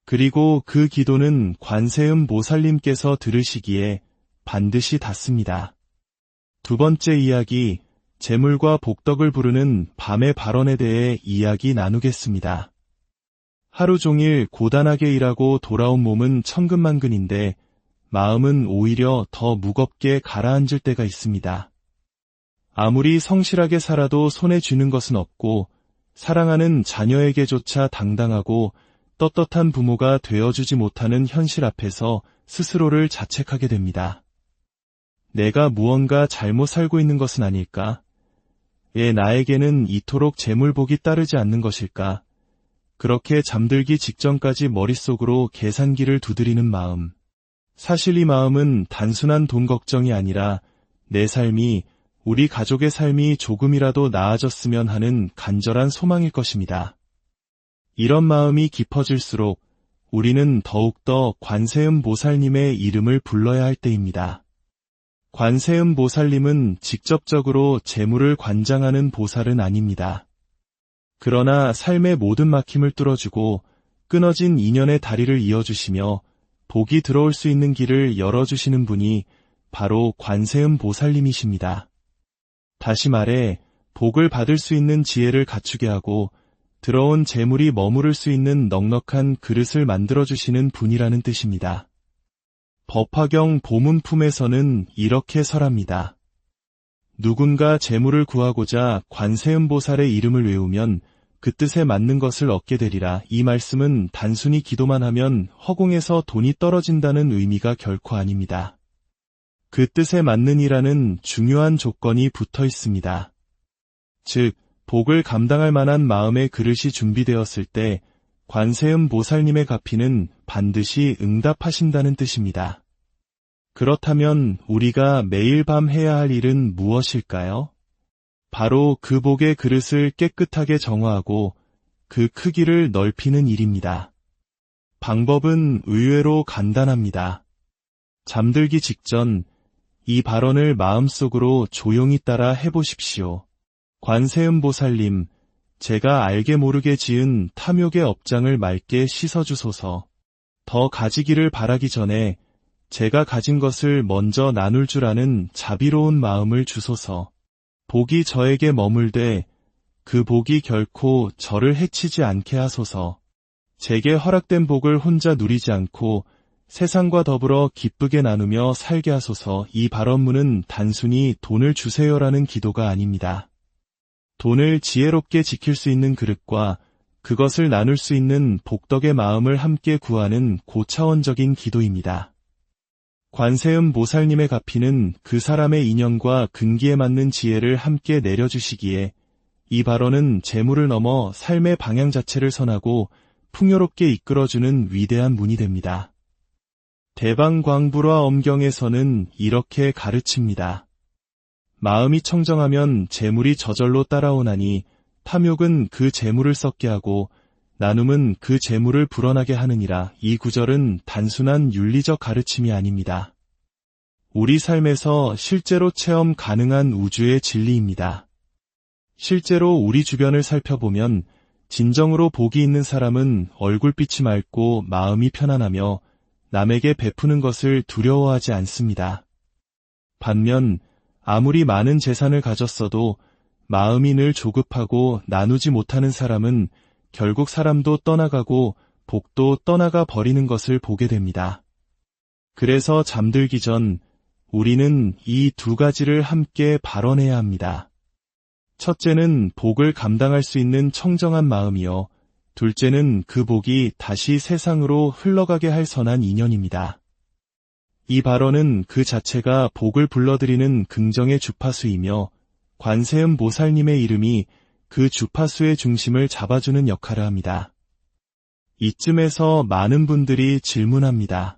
그리고 그 기도는 관세음 보살님께서 들으시기에 반드시 닿습니다. 두 번째 이야기, 재물과 복덕을 부르는 밤의 발언에 대해 이야기 나누겠습니다. 하루 종일 고단하게 일하고 돌아온 몸은 천근만근인데 마음은 오히려 더 무겁게 가라앉을 때가 있습니다. 아무리 성실하게 살아도 손에 쥐는 것은 없고 사랑하는 자녀에게조차 당당하고 떳떳한 부모가 되어주지 못하는 현실 앞에서 스스로를 자책하게 됩니다. 내가 무언가 잘못 살고 있는 것은 아닐까? 왜 나에게는 이토록 재물복이 따르지 않는 것일까? 그렇게 잠들기 직전까지 머릿속으로 계산기를 두드리는 마음. 사실 이 마음은 단순한 돈 걱정이 아니라 내 삶이, 우리 가족의 삶이 조금이라도 나아졌으면 하는 간절한 소망일 것입니다. 이런 마음이 깊어질수록 우리는 더욱더 관세음 보살님의 이름을 불러야 할 때입니다. 관세음 보살님은 직접적으로 재물을 관장하는 보살은 아닙니다. 그러나 삶의 모든 막힘을 뚫어주고 끊어진 인연의 다리를 이어주시며 복이 들어올 수 있는 길을 열어주시는 분이 바로 관세음 보살님이십니다. 다시 말해 복을 받을 수 있는 지혜를 갖추게 하고 들어온 재물이 머무를 수 있는 넉넉한 그릇을 만들어주시는 분이라는 뜻입니다. 법화경 보문품에서는 이렇게 설합니다. 누군가 재물을 구하고자 관세음 보살의 이름을 외우면 그 뜻에 맞는 것을 얻게 되리라. 이 말씀은 단순히 기도만 하면 허공에서 돈이 떨어진다는 의미가 결코 아닙니다. 그 뜻에 맞는 이라는 중요한 조건이 붙어 있습니다. 즉, 복을 감당할 만한 마음의 그릇이 준비되었을 때 관세음 보살님의 가피는 반드시 응답하신다는 뜻입니다. 그렇다면 우리가 매일 밤 해야 할 일은 무엇일까요? 바로 그 복의 그릇을 깨끗하게 정화하고 그 크기를 넓히는 일입니다. 방법은 의외로 간단합니다. 잠들기 직전 이 발언을 마음속으로 조용히 따라 해보십시오. 관세음 보살님, 제가 알게 모르게 지은 탐욕의 업장을 맑게 씻어주소서. 더 가지기를 바라기 전에 제가 가진 것을 먼저 나눌 줄 아는 자비로운 마음을 주소서. 복이 저에게 머물되 그 복이 결코 저를 해치지 않게 하소서. 제게 허락된 복을 혼자 누리지 않고 세상과 더불어 기쁘게 나누며 살게 하소서. 이 발언문은 단순히 돈을 주세요라는 기도가 아닙니다. 돈을 지혜롭게 지킬 수 있는 그릇과 그것을 나눌 수 있는 복덕의 마음을 함께 구하는 고차원적인 기도입니다. 관세음 보살님의 가피는 그 사람의 인연과 근기에 맞는 지혜를 함께 내려주시기에 이 발언은 재물을 넘어 삶의 방향 자체를 선하고 풍요롭게 이끌어주는 위대한 문이 됩니다. 대방광불화 엄경에서는 이렇게 가르칩니다. 마음이 청정하면 재물이 저절로 따라오나니 탐욕은 그 재물을 썩게 하고 나눔은 그 재물을 불어나게 하느니라. 이 구절은 단순한 윤리적 가르침이 아닙니다. 우리 삶에서 실제로 체험 가능한 우주의 진리입니다. 실제로 우리 주변을 살펴보면 진정으로 복이 있는 사람은 얼굴빛이 맑고 마음이 편안하며 남에게 베푸는 것을 두려워하지 않습니다. 반면 아무리 많은 재산을 가졌어도 마음이 늘 조급하고 나누지 못하는 사람은 결국 사람도 떠나가고 복도 떠나가 버리는 것을 보게 됩니다. 그래서 잠들기 전 우리는 이 두 가지를 함께 발언해야 합니다. 첫째는 복을 감당할 수 있는 청정한 마음이요. 둘째는 그 복이 다시 세상으로 흘러가게 할 선한 인연입니다. 이 발언은 그 자체가 복을 불러들이는 긍정의 주파수이며 관세음 보살님의 이름이 그 주파수의 중심을 잡아주는 역할을 합니다. 이쯤에서 많은 분들이 질문합니다.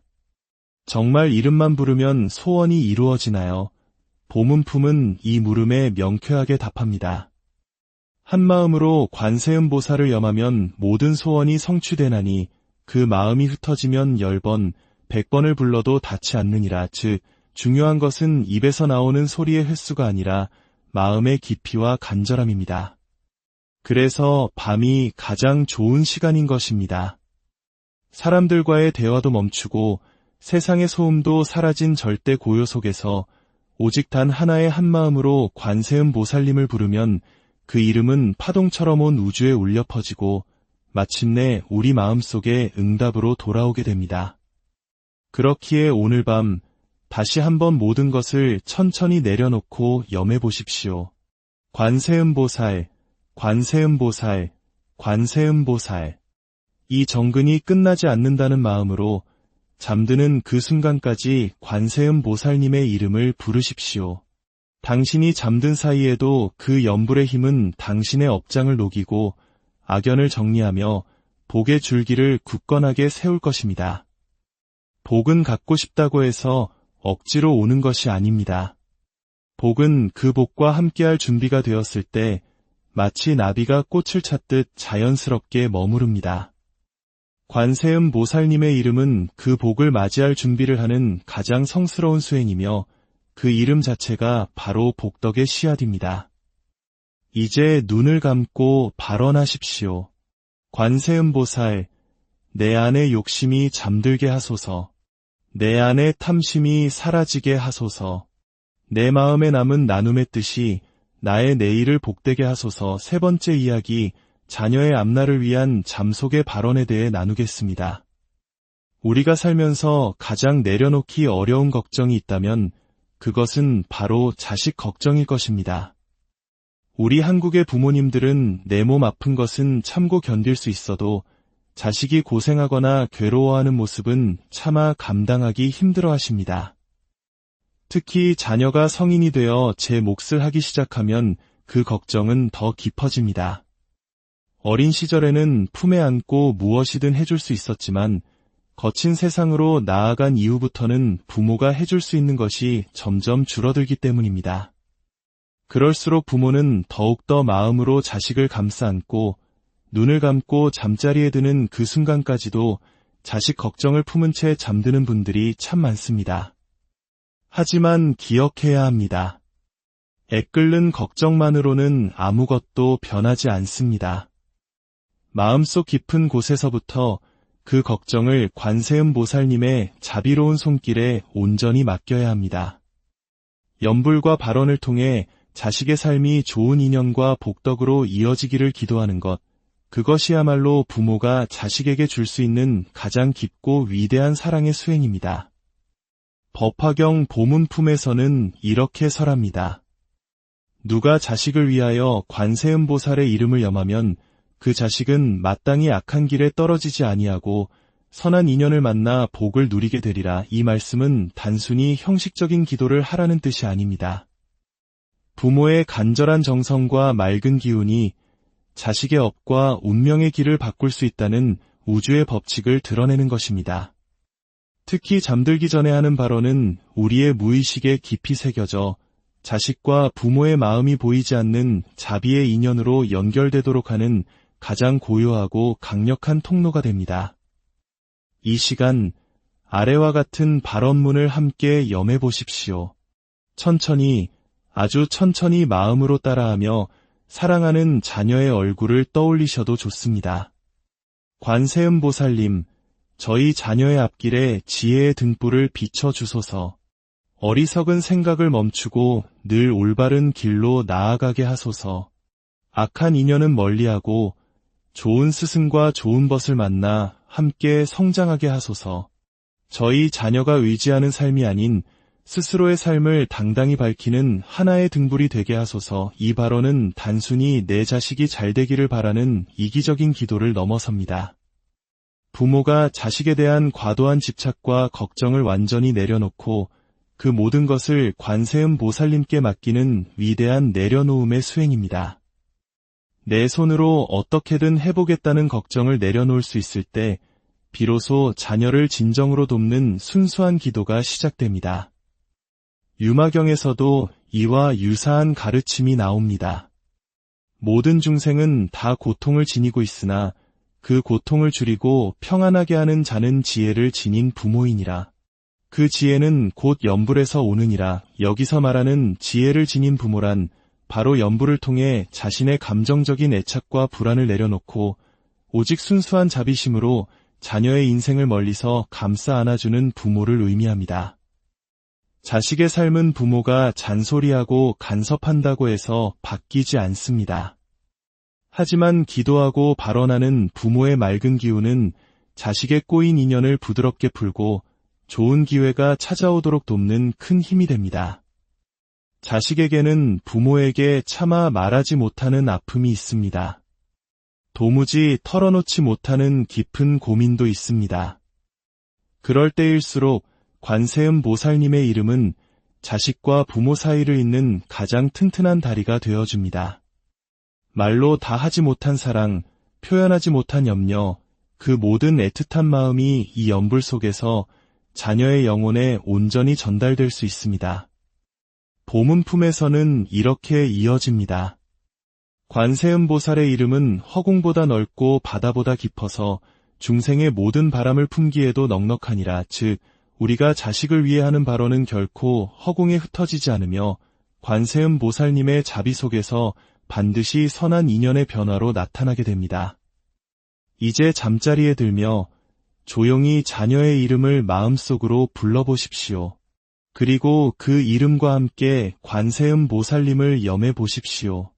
정말 이름만 부르면 소원이 이루어지나요? 보문품은 이 물음에 명쾌하게 답합니다. 한마음으로 관세음 보살을 염하면 모든 소원이 성취되나니 그 마음이 흩어지면 10번, 100번을 불러도 닿지 않느니라. 즉, 중요한 것은 입에서 나오는 소리의 횟수가 아니라 마음의 깊이와 간절함입니다. 그래서 밤이 가장 좋은 시간인 것입니다. 사람들과의 대화도 멈추고 세상의 소음도 사라진 절대 고요 속에서 오직 단 하나의 한마음으로 관세음 보살님을 부르면 그 이름은 파동처럼 온 우주에 울려 퍼지고 마침내 우리 마음속에 응답으로 돌아오게 됩니다. 그렇기에 오늘 밤 다시 한번 모든 것을 천천히 내려놓고 염해 보십시오. 관세음 보살, 관세음 보살, 관세음 보살. 이 정근이 끝나지 않는다는 마음으로 잠드는 그 순간까지 관세음 보살님의 이름을 부르십시오. 당신이 잠든 사이에도 그 염불의 힘은 당신의 업장을 녹이고 악연을 정리하며 복의 줄기를 굳건하게 세울 것입니다. 복은 갖고 싶다고 해서 억지로 오는 것이 아닙니다. 복은 그 복과 함께할 준비가 되었을 때 마치 나비가 꽃을 찾듯 자연스럽게 머무릅니다. 관세음 보살님의 이름은 그 복을 맞이할 준비를 하는 가장 성스러운 수행이며 그 이름 자체가 바로 복덕의 씨앗입니다. 이제 눈을 감고 발언하십시오. 관세음 보살, 내 안의 욕심이 잠들게 하소서. 내 안의 탐심이 사라지게 하소서. 내 마음에 남은 나눔의 뜻이 나의 내일을 복되게 하소서. 세 번째 이야기, 자녀의 앞날을 위한 잠속의 발언에 대해 나누겠습니다. 우리가 살면서 가장 내려놓기 어려운 걱정이 있다면 그것은 바로 자식 걱정일 것입니다. 우리 한국의 부모님들은 내 몸 아픈 것은 참고 견딜 수 있어도 자식이 고생하거나 괴로워하는 모습은 차마 감당하기 힘들어 하십니다. 특히 자녀가 성인이 되어 제 몫을 하기 시작하면 그 걱정은 더 깊어집니다. 어린 시절에는 품에 안고 무엇이든 해줄 수 있었지만 거친 세상으로 나아간 이후부터는 부모가 해줄 수 있는 것이 점점 줄어들기 때문입니다. 그럴수록 부모는 더욱더 마음으로 자식을 감싸 안고 눈을 감고 잠자리에 드는 그 순간까지도 자식 걱정을 품은 채 잠드는 분들이 참 많습니다. 하지만 기억해야 합니다. 애끓는 걱정만으로는 아무것도 변하지 않습니다. 마음속 깊은 곳에서부터 그 걱정을 관세음보살님의 자비로운 손길에 온전히 맡겨야 합니다. 염불과 발언을 통해 자식의 삶이 좋은 인연과 복덕으로 이어지기를 기도하는 것, 그것이야말로 부모가 자식에게 줄 수 있는 가장 깊고 위대한 사랑의 수행입니다. 법화경 보문품에서는 이렇게 설합니다. 누가 자식을 위하여 관세음보살의 이름을 염하면 그 자식은 마땅히 악한 길에 떨어지지 아니하고 선한 인연을 만나 복을 누리게 되리라. 이 말씀은 단순히 형식적인 기도를 하라는 뜻이 아닙니다. 부모의 간절한 정성과 맑은 기운이 자식의 업과 운명의 길을 바꿀 수 있다는 우주의 법칙을 드러내는 것입니다. 특히 잠들기 전에 하는 발언은 우리의 무의식에 깊이 새겨져 자식과 부모의 마음이 보이지 않는 자비의 인연으로 연결되도록 하는 가장 고요하고 강력한 통로가 됩니다. 이 시간, 아래와 같은 발언문을 함께 염해 보십시오. 천천히, 아주 천천히 마음으로 따라하며 사랑하는 자녀의 얼굴을 떠올리셔도 좋습니다. 관세음보살님, 저희 자녀의 앞길에 지혜의 등불을 비춰주소서. 어리석은 생각을 멈추고 늘 올바른 길로 나아가게 하소서. 악한 인연은 멀리하고 좋은 스승과 좋은 벗을 만나 함께 성장하게 하소서. 저희 자녀가 의지하는 삶이 아닌 스스로의 삶을 당당히 밝히는 하나의 등불이 되게 하소서. 이 발언은 단순히 내 자식이 잘 되기를 바라는 이기적인 기도를 넘어섭니다. 부모가 자식에 대한 과도한 집착과 걱정을 완전히 내려놓고 그 모든 것을 관세음보살님께 맡기는 위대한 내려놓음의 수행입니다. 내 손으로 어떻게든 해보겠다는 걱정을 내려놓을 수 있을 때 비로소 자녀를 진정으로 돕는 순수한 기도가 시작됩니다. 유마경에서도 이와 유사한 가르침이 나옵니다. 모든 중생은 다 고통을 지니고 있으나 그 고통을 줄이고 평안하게 하는 자는 지혜를 지닌 부모이니라. 그 지혜는 곧 염불에서 오느니라. 여기서 말하는 지혜를 지닌 부모란 바로 염불을 통해 자신의 감정적인 애착과 불안을 내려놓고 오직 순수한 자비심으로 자녀의 인생을 멀리서 감싸 안아주는 부모를 의미합니다. 자식의 삶은 부모가 잔소리하고 간섭한다고 해서 바뀌지 않습니다. 하지만 기도하고 발언하는 부모의 맑은 기운은 자식의 꼬인 인연을 부드럽게 풀고 좋은 기회가 찾아오도록 돕는 큰 힘이 됩니다. 자식에게는 부모에게 차마 말하지 못하는 아픔이 있습니다. 도무지 털어놓지 못하는 깊은 고민도 있습니다. 그럴 때일수록 관세음보살님의 이름은 자식과 부모 사이를 잇는 가장 튼튼한 다리가 되어줍니다. 말로 다 하지 못한 사랑, 표현하지 못한 염려, 그 모든 애틋한 마음이 이 염불 속에서 자녀의 영혼에 온전히 전달될 수 있습니다. 보문품에서는 이렇게 이어집니다. 관세음보살의 이름은 허공보다 넓고 바다보다 깊어서 중생의 모든 바람을 품기에도 넉넉하니라. 즉 우리가 자식을 위해 하는 발언은 결코 허공에 흩어지지 않으며 관세음보살님의 자비 속에서 반드시 선한 인연의 변화로 나타나게 됩니다. 이제 잠자리에 들며 조용히 자녀의 이름을 마음속으로 불러보십시오. 그리고 그 이름과 함께 관세음보살님을 염해 보십시오.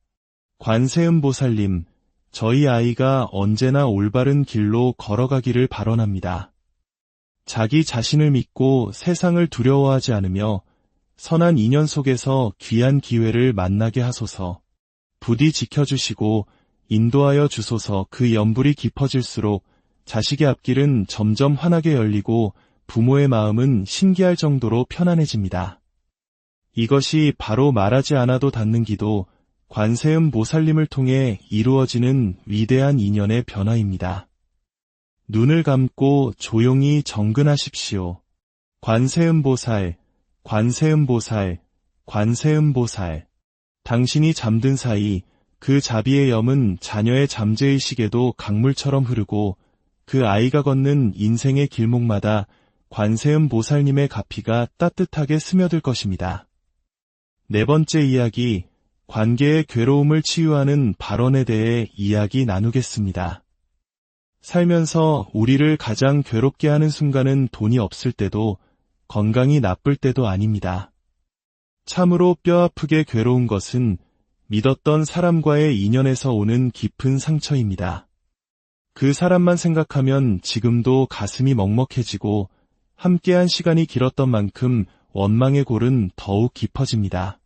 관세음보살님, 저희 아이가 언제나 올바른 길로 걸어가기를 발언합니다. 자기 자신을 믿고 세상을 두려워하지 않으며 선한 인연 속에서 귀한 기회를 만나게 하소서. 부디 지켜주시고 인도하여 주소서. 그 염불이 깊어질수록 자식의 앞길은 점점 환하게 열리고 부모의 마음은 신기할 정도로 편안해집니다. 이것이 바로 말하지 않아도 닿는 기도, 관세음보살님을 통해 이루어지는 위대한 인연의 변화입니다. 눈을 감고 조용히 정근하십시오. 관세음보살, 관세음보살, 관세음보살. 당신이 잠든 사이 그 자비의 염은 자녀의 잠재의식에도 강물처럼 흐르고 그 아이가 걷는 인생의 길목마다 관세음보살님의 가피가 따뜻하게 스며들 것입니다. 네 번째 이야기, 관계의 괴로움을 치유하는 발언에 대해 이야기 나누겠습니다. 살면서 우리를 가장 괴롭게 하는 순간은 돈이 없을 때도 건강이 나쁠 때도 아닙니다. 참으로 뼈아프게 괴로운 것은 믿었던 사람과의 인연에서 오는 깊은 상처입니다. 그 사람만 생각하면 지금도 가슴이 먹먹해지고 함께한 시간이 길었던 만큼 원망의 골은 더욱 깊어집니다.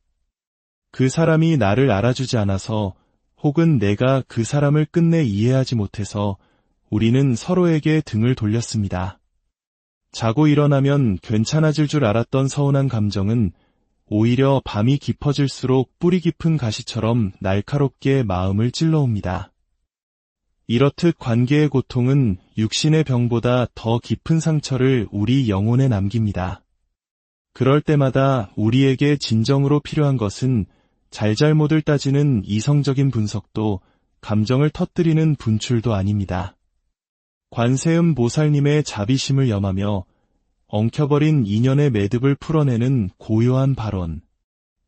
그 사람이 나를 알아주지 않아서 혹은 내가 그 사람을 끝내 이해하지 못해서 우리는 서로에게 등을 돌렸습니다. 자고 일어나면 괜찮아질 줄 알았던 서운한 감정은 오히려 밤이 깊어질수록 뿌리 깊은 가시처럼 날카롭게 마음을 찔러옵니다. 이렇듯 관계의 고통은 육신의 병보다 더 깊은 상처를 우리 영혼에 남깁니다. 그럴 때마다 우리에게 진정으로 필요한 것은 잘잘못을 따지는 이성적인 분석도 감정을 터뜨리는 분출도 아닙니다. 관세음 보살님의 자비심을 염하며 엉켜버린 인연의 매듭을 풀어내는 고요한 발언.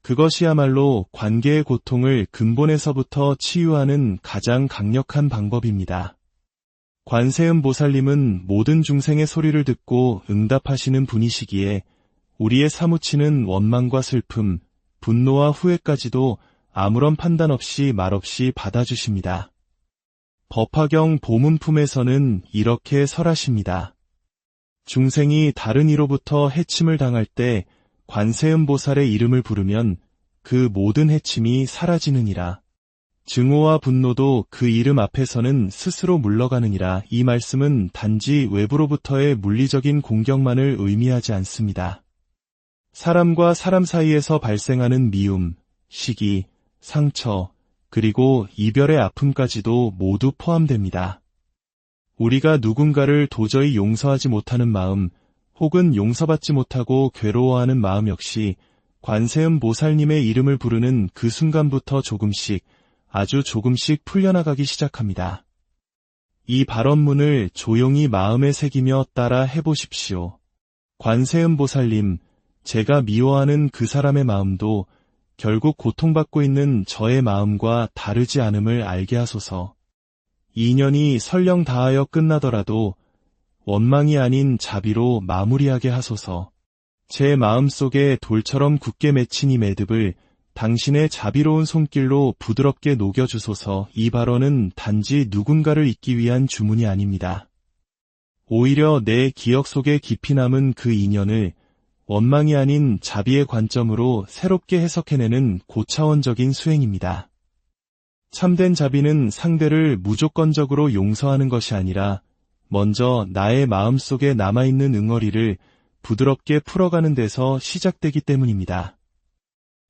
그것이야말로 관계의 고통을 근본에서부터 치유하는 가장 강력한 방법입니다. 관세음 보살님은 모든 중생의 소리를 듣고 응답하시는 분이시기에 우리의 사무치는 원망과 슬픔, 분노와 후회까지도 아무런 판단 없이 말없이 받아주십니다. 법화경 보문품에서는 이렇게 설하십니다. 중생이 다른 이로부터 해침을 당할 때 관세음 보살의 이름을 부르면 그 모든 해침이 사라지느니라. 증오와 분노도 그 이름 앞에서는 스스로 물러가느니라. 이 말씀은 단지 외부로부터의 물리적인 공격만을 의미하지 않습니다. 사람과 사람 사이에서 발생하는 미움, 시기, 상처, 그리고 이별의 아픔까지도 모두 포함됩니다. 우리가 누군가를 도저히 용서하지 못하는 마음, 혹은 용서받지 못하고 괴로워하는 마음 역시 관세음 보살님의 이름을 부르는 그 순간부터 조금씩, 아주 조금씩 풀려나가기 시작합니다. 이 발언문을 조용히 마음에 새기며 따라 해보십시오. 관세음 보살님, 제가 미워하는 그 사람의 마음도 결국 고통받고 있는 저의 마음과 다르지 않음을 알게 하소서. 인연이 설령 다하여 끝나더라도 원망이 아닌 자비로 마무리하게 하소서. 제 마음속에 돌처럼 굳게 맺힌 이 매듭을 당신의 자비로운 손길로 부드럽게 녹여주소서. 이 발언은 단지 누군가를 잊기 위한 주문이 아닙니다. 오히려 내 기억 속에 깊이 남은 그 인연을 원망이 아닌 자비의 관점으로 새롭게 해석해내는 고차원적인 수행입니다. 참된 자비는 상대를 무조건적으로 용서하는 것이 아니라 먼저 나의 마음속에 남아있는 응어리를 부드럽게 풀어가는 데서 시작되기 때문입니다.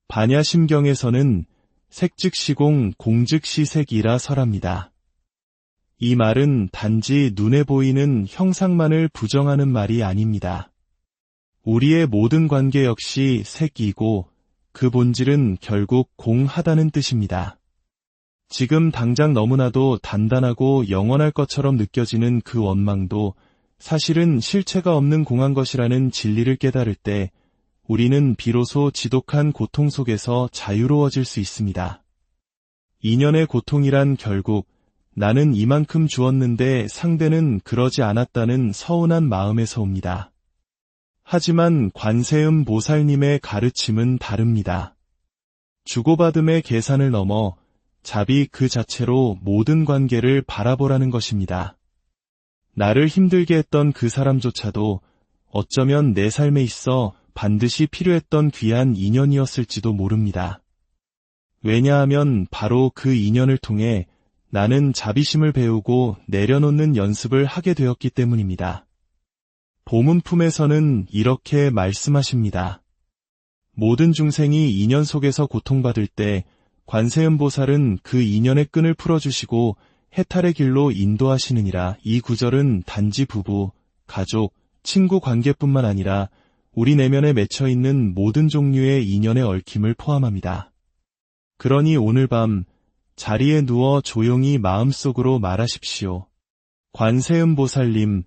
반야심경에서는 색즉시공 공즉시색이라 설합니다. 이 말은 단지 눈에 보이는 형상만을 부정하는 말이 아닙니다. 우리의 모든 관계 역시 색이고 그 본질은 결국 공하다는 뜻입니다. 지금 당장 너무나도 단단하고 영원할 것처럼 느껴지는 그 원망도 사실은 실체가 없는 공한 것이라는 진리를 깨달을 때 우리는 비로소 지독한 고통 속에서 자유로워질 수 있습니다. 인연의 고통이란 결국 나는 이만큼 주었는데 상대는 그러지 않았다는 서운한 마음에서 옵니다. 하지만 관세음 보살님의 가르침은 다릅니다. 주고받음의 계산을 넘어 자비 그 자체로 모든 관계를 바라보라는 것입니다. 나를 힘들게 했던 그 사람조차도 어쩌면 내 삶에 있어 반드시 필요했던 귀한 인연이었을지도 모릅니다. 왜냐하면 바로 그 인연을 통해 나는 자비심을 배우고 내려놓는 연습을 하게 되었기 때문입니다. 보문품에서는 이렇게 말씀하십니다. 모든 중생이 인연 속에서 고통받을 때 관세음 보살은 그 인연의 끈을 풀어주시고 해탈의 길로 인도하시느니라. 이 구절은 단지 부부, 가족, 친구 관계뿐만 아니라 우리 내면에 맺혀있는 모든 종류의 인연의 얽힘을 포함합니다. 그러니 오늘 밤 자리에 누워 조용히 마음속으로 말하십시오. 관세음 보살님,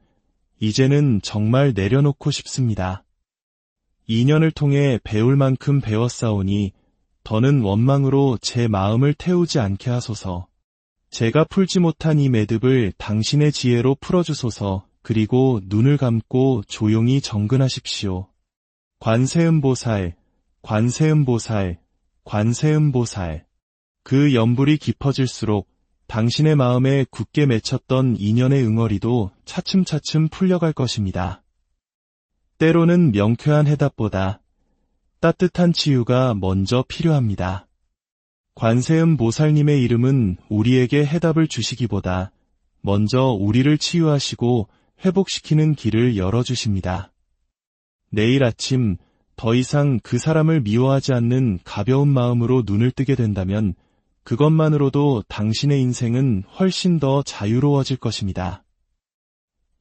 이제는 정말 내려놓고 싶습니다. 인연을 통해 배울 만큼 배웠사오니 더는 원망으로 제 마음을 태우지 않게 하소서. 제가 풀지 못한 이 매듭을 당신의 지혜로 풀어주소서. 그리고 눈을 감고 조용히 정근하십시오. 관세음보살, 관세음보살, 관세음보살. 그 연불이 깊어질수록 당신의 마음에 굳게 맺혔던 인연의 응어리도 차츰차츰 풀려갈 것입니다. 때로는 명쾌한 해답보다 따뜻한 치유가 먼저 필요합니다. 관세음보살님의 이름은 우리에게 해답을 주시기보다 먼저 우리를 치유하시고 회복시키는 길을 열어주십니다. 내일 아침 더 이상 그 사람을 미워하지 않는 가벼운 마음으로 눈을 뜨게 된다면 그것만으로도 당신의 인생은 훨씬 더 자유로워질 것입니다.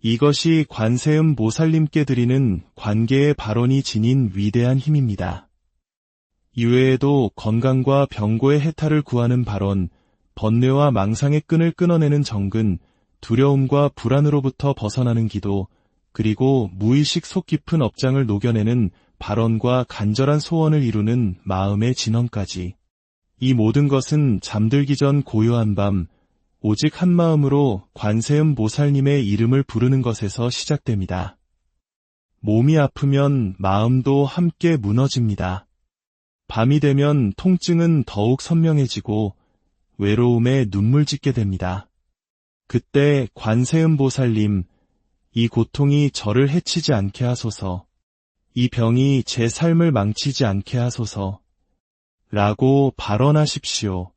이것이 관세음보살님께 드리는 관계의 발원이 지닌 위대한 힘입니다. 이외에도 건강과 병고의 해탈을 구하는 발원, 번뇌와 망상의 끈을 끊어내는 정근, 두려움과 불안으로부터 벗어나는 기도, 그리고 무의식 속 깊은 업장을 녹여내는 발언과 간절한 소원을 이루는 마음의 진언까지. 이 모든 것은 잠들기 전 고요한 밤, 오직 한 마음으로 관세음보살님의 이름을 부르는 것에서 시작됩니다. 몸이 아프면 마음도 함께 무너집니다. 밤이 되면 통증은 더욱 선명해지고 외로움에 눈물 짓게 됩니다. 그때 관세음보살님, 이 고통이 저를 해치지 않게 하소서, 이 병이 제 삶을 망치지 않게 하소서, 라고 발언하십시오.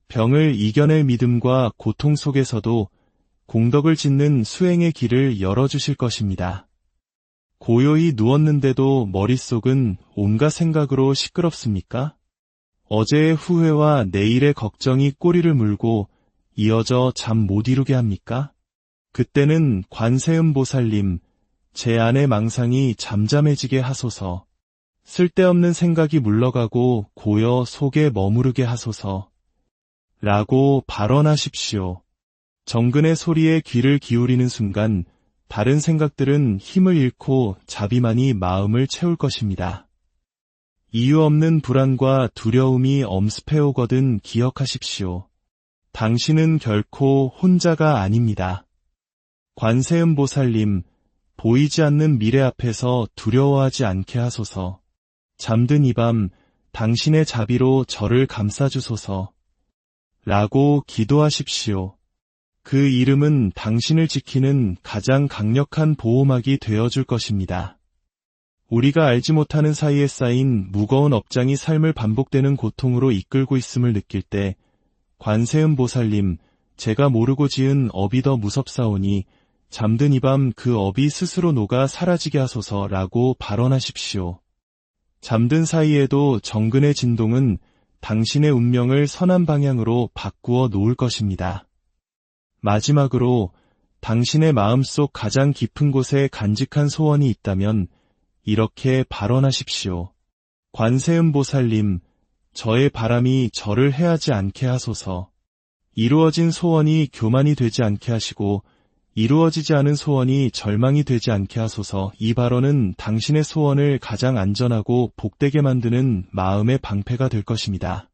병을 이겨낼 믿음과 고통 속에서도 공덕을 짓는 수행의 길을 열어주실 것입니다. 고요히 누웠는데도 머릿속은 온갖 생각으로 시끄럽습니까? 어제의 후회와 내일의 걱정이 꼬리를 물고 이어져 잠 못 이루게 합니까? 그때는 관세음보살님, 제 안의 망상이 잠잠해지게 하소서, 쓸데없는 생각이 물러가고 고요 속에 머무르게 하소서, 라고 발언하십시오. 정근의 소리에 귀를 기울이는 순간 다른 생각들은 힘을 잃고 자비만이 마음을 채울 것입니다. 이유 없는 불안과 두려움이 엄습해오거든 기억하십시오. 당신은 결코 혼자가 아닙니다. 관세음보살님, 보이지 않는 미래 앞에서 두려워하지 않게 하소서. 잠든 이 밤 당신의 자비로 저를 감싸주소서, 라고 기도하십시오. 그 이름은 당신을 지키는 가장 강력한 보호막이 되어줄 것입니다. 우리가 알지 못하는 사이에 쌓인 무거운 업장이 삶을 반복되는 고통으로 이끌고 있음을 느낄 때 관세음보살님, 제가 모르고 지은 업이 더 무섭사오니 잠든 이 밤 그 업이 스스로 녹아 사라지게 하소서라고 발언하십시오. 잠든 사이에도 정근의 진동은 당신의 운명을 선한 방향으로 바꾸어 놓을 것입니다. 마지막으로 당신의 마음속 가장 깊은 곳에 간직한 소원이 있다면 이렇게 발언하십시오. 관세음보살님, 저의 바람이 저를 해하지 않게 하소서. 이루어진 소원이 교만이 되지 않게 하시고 이루어지지 않은 소원이 절망이 되지 않게 하소서. 이 발언은 당신의 소원을 가장 안전하고 복되게 만드는 마음의 방패가 될 것입니다.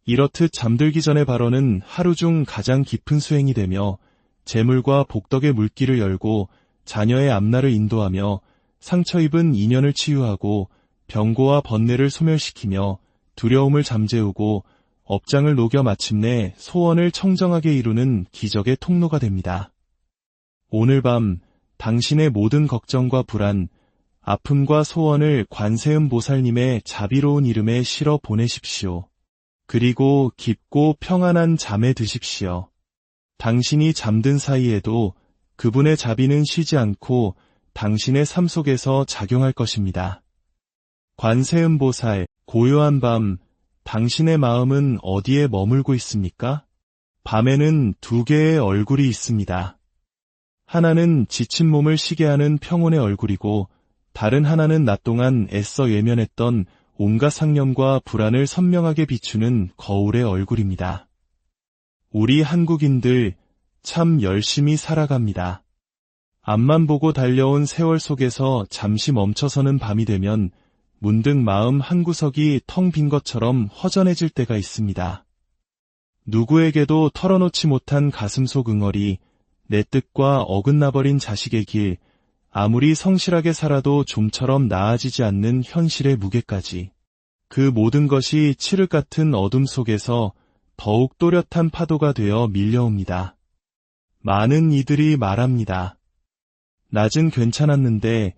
이렇듯 잠들기 전의 발언은 하루 중 가장 깊은 수행이 되며 재물과 복덕의 물길을 열고 자녀의 앞날을 인도하며 상처 입은 인연을 치유하고 병고와 번뇌를 소멸시키며 두려움을 잠재우고 업장을 녹여 마침내 소원을 청정하게 이루는 기적의 통로가 됩니다. 오늘 밤 당신의 모든 걱정과 불안, 아픔과 소원을 관세음보살님의 자비로운 이름에 실어 보내십시오. 그리고 깊고 평안한 잠에 드십시오. 당신이 잠든 사이에도 그분의 자비는 쉬지 않고 당신의 삶 속에서 작용할 것입니다. 관세음보살, 고요한 밤, 당신의 마음은 어디에 머물고 있습니까? 밤에는 두 개의 얼굴이 있습니다. 하나는 지친 몸을 쉬게 하는 평온의 얼굴이고 다른 하나는 낮 동안 애써 외면했던 온갖 상념과 불안을 선명하게 비추는 거울의 얼굴입니다. 우리 한국인들 참 열심히 살아갑니다. 앞만 보고 달려온 세월 속에서 잠시 멈춰서는 밤이 되면 문득 마음 한구석이 텅 빈 것처럼 허전해질 때가 있습니다. 누구에게도 털어놓지 못한 가슴속 응어리, 내 뜻과 어긋나버린 자식의 길, 아무리 성실하게 살아도 좀처럼 나아지지 않는 현실의 무게까지. 그 모든 것이 칠흑 같은 어둠 속에서 더욱 또렷한 파도가 되어 밀려옵니다. 많은 이들이 말합니다. 낮은 괜찮았는데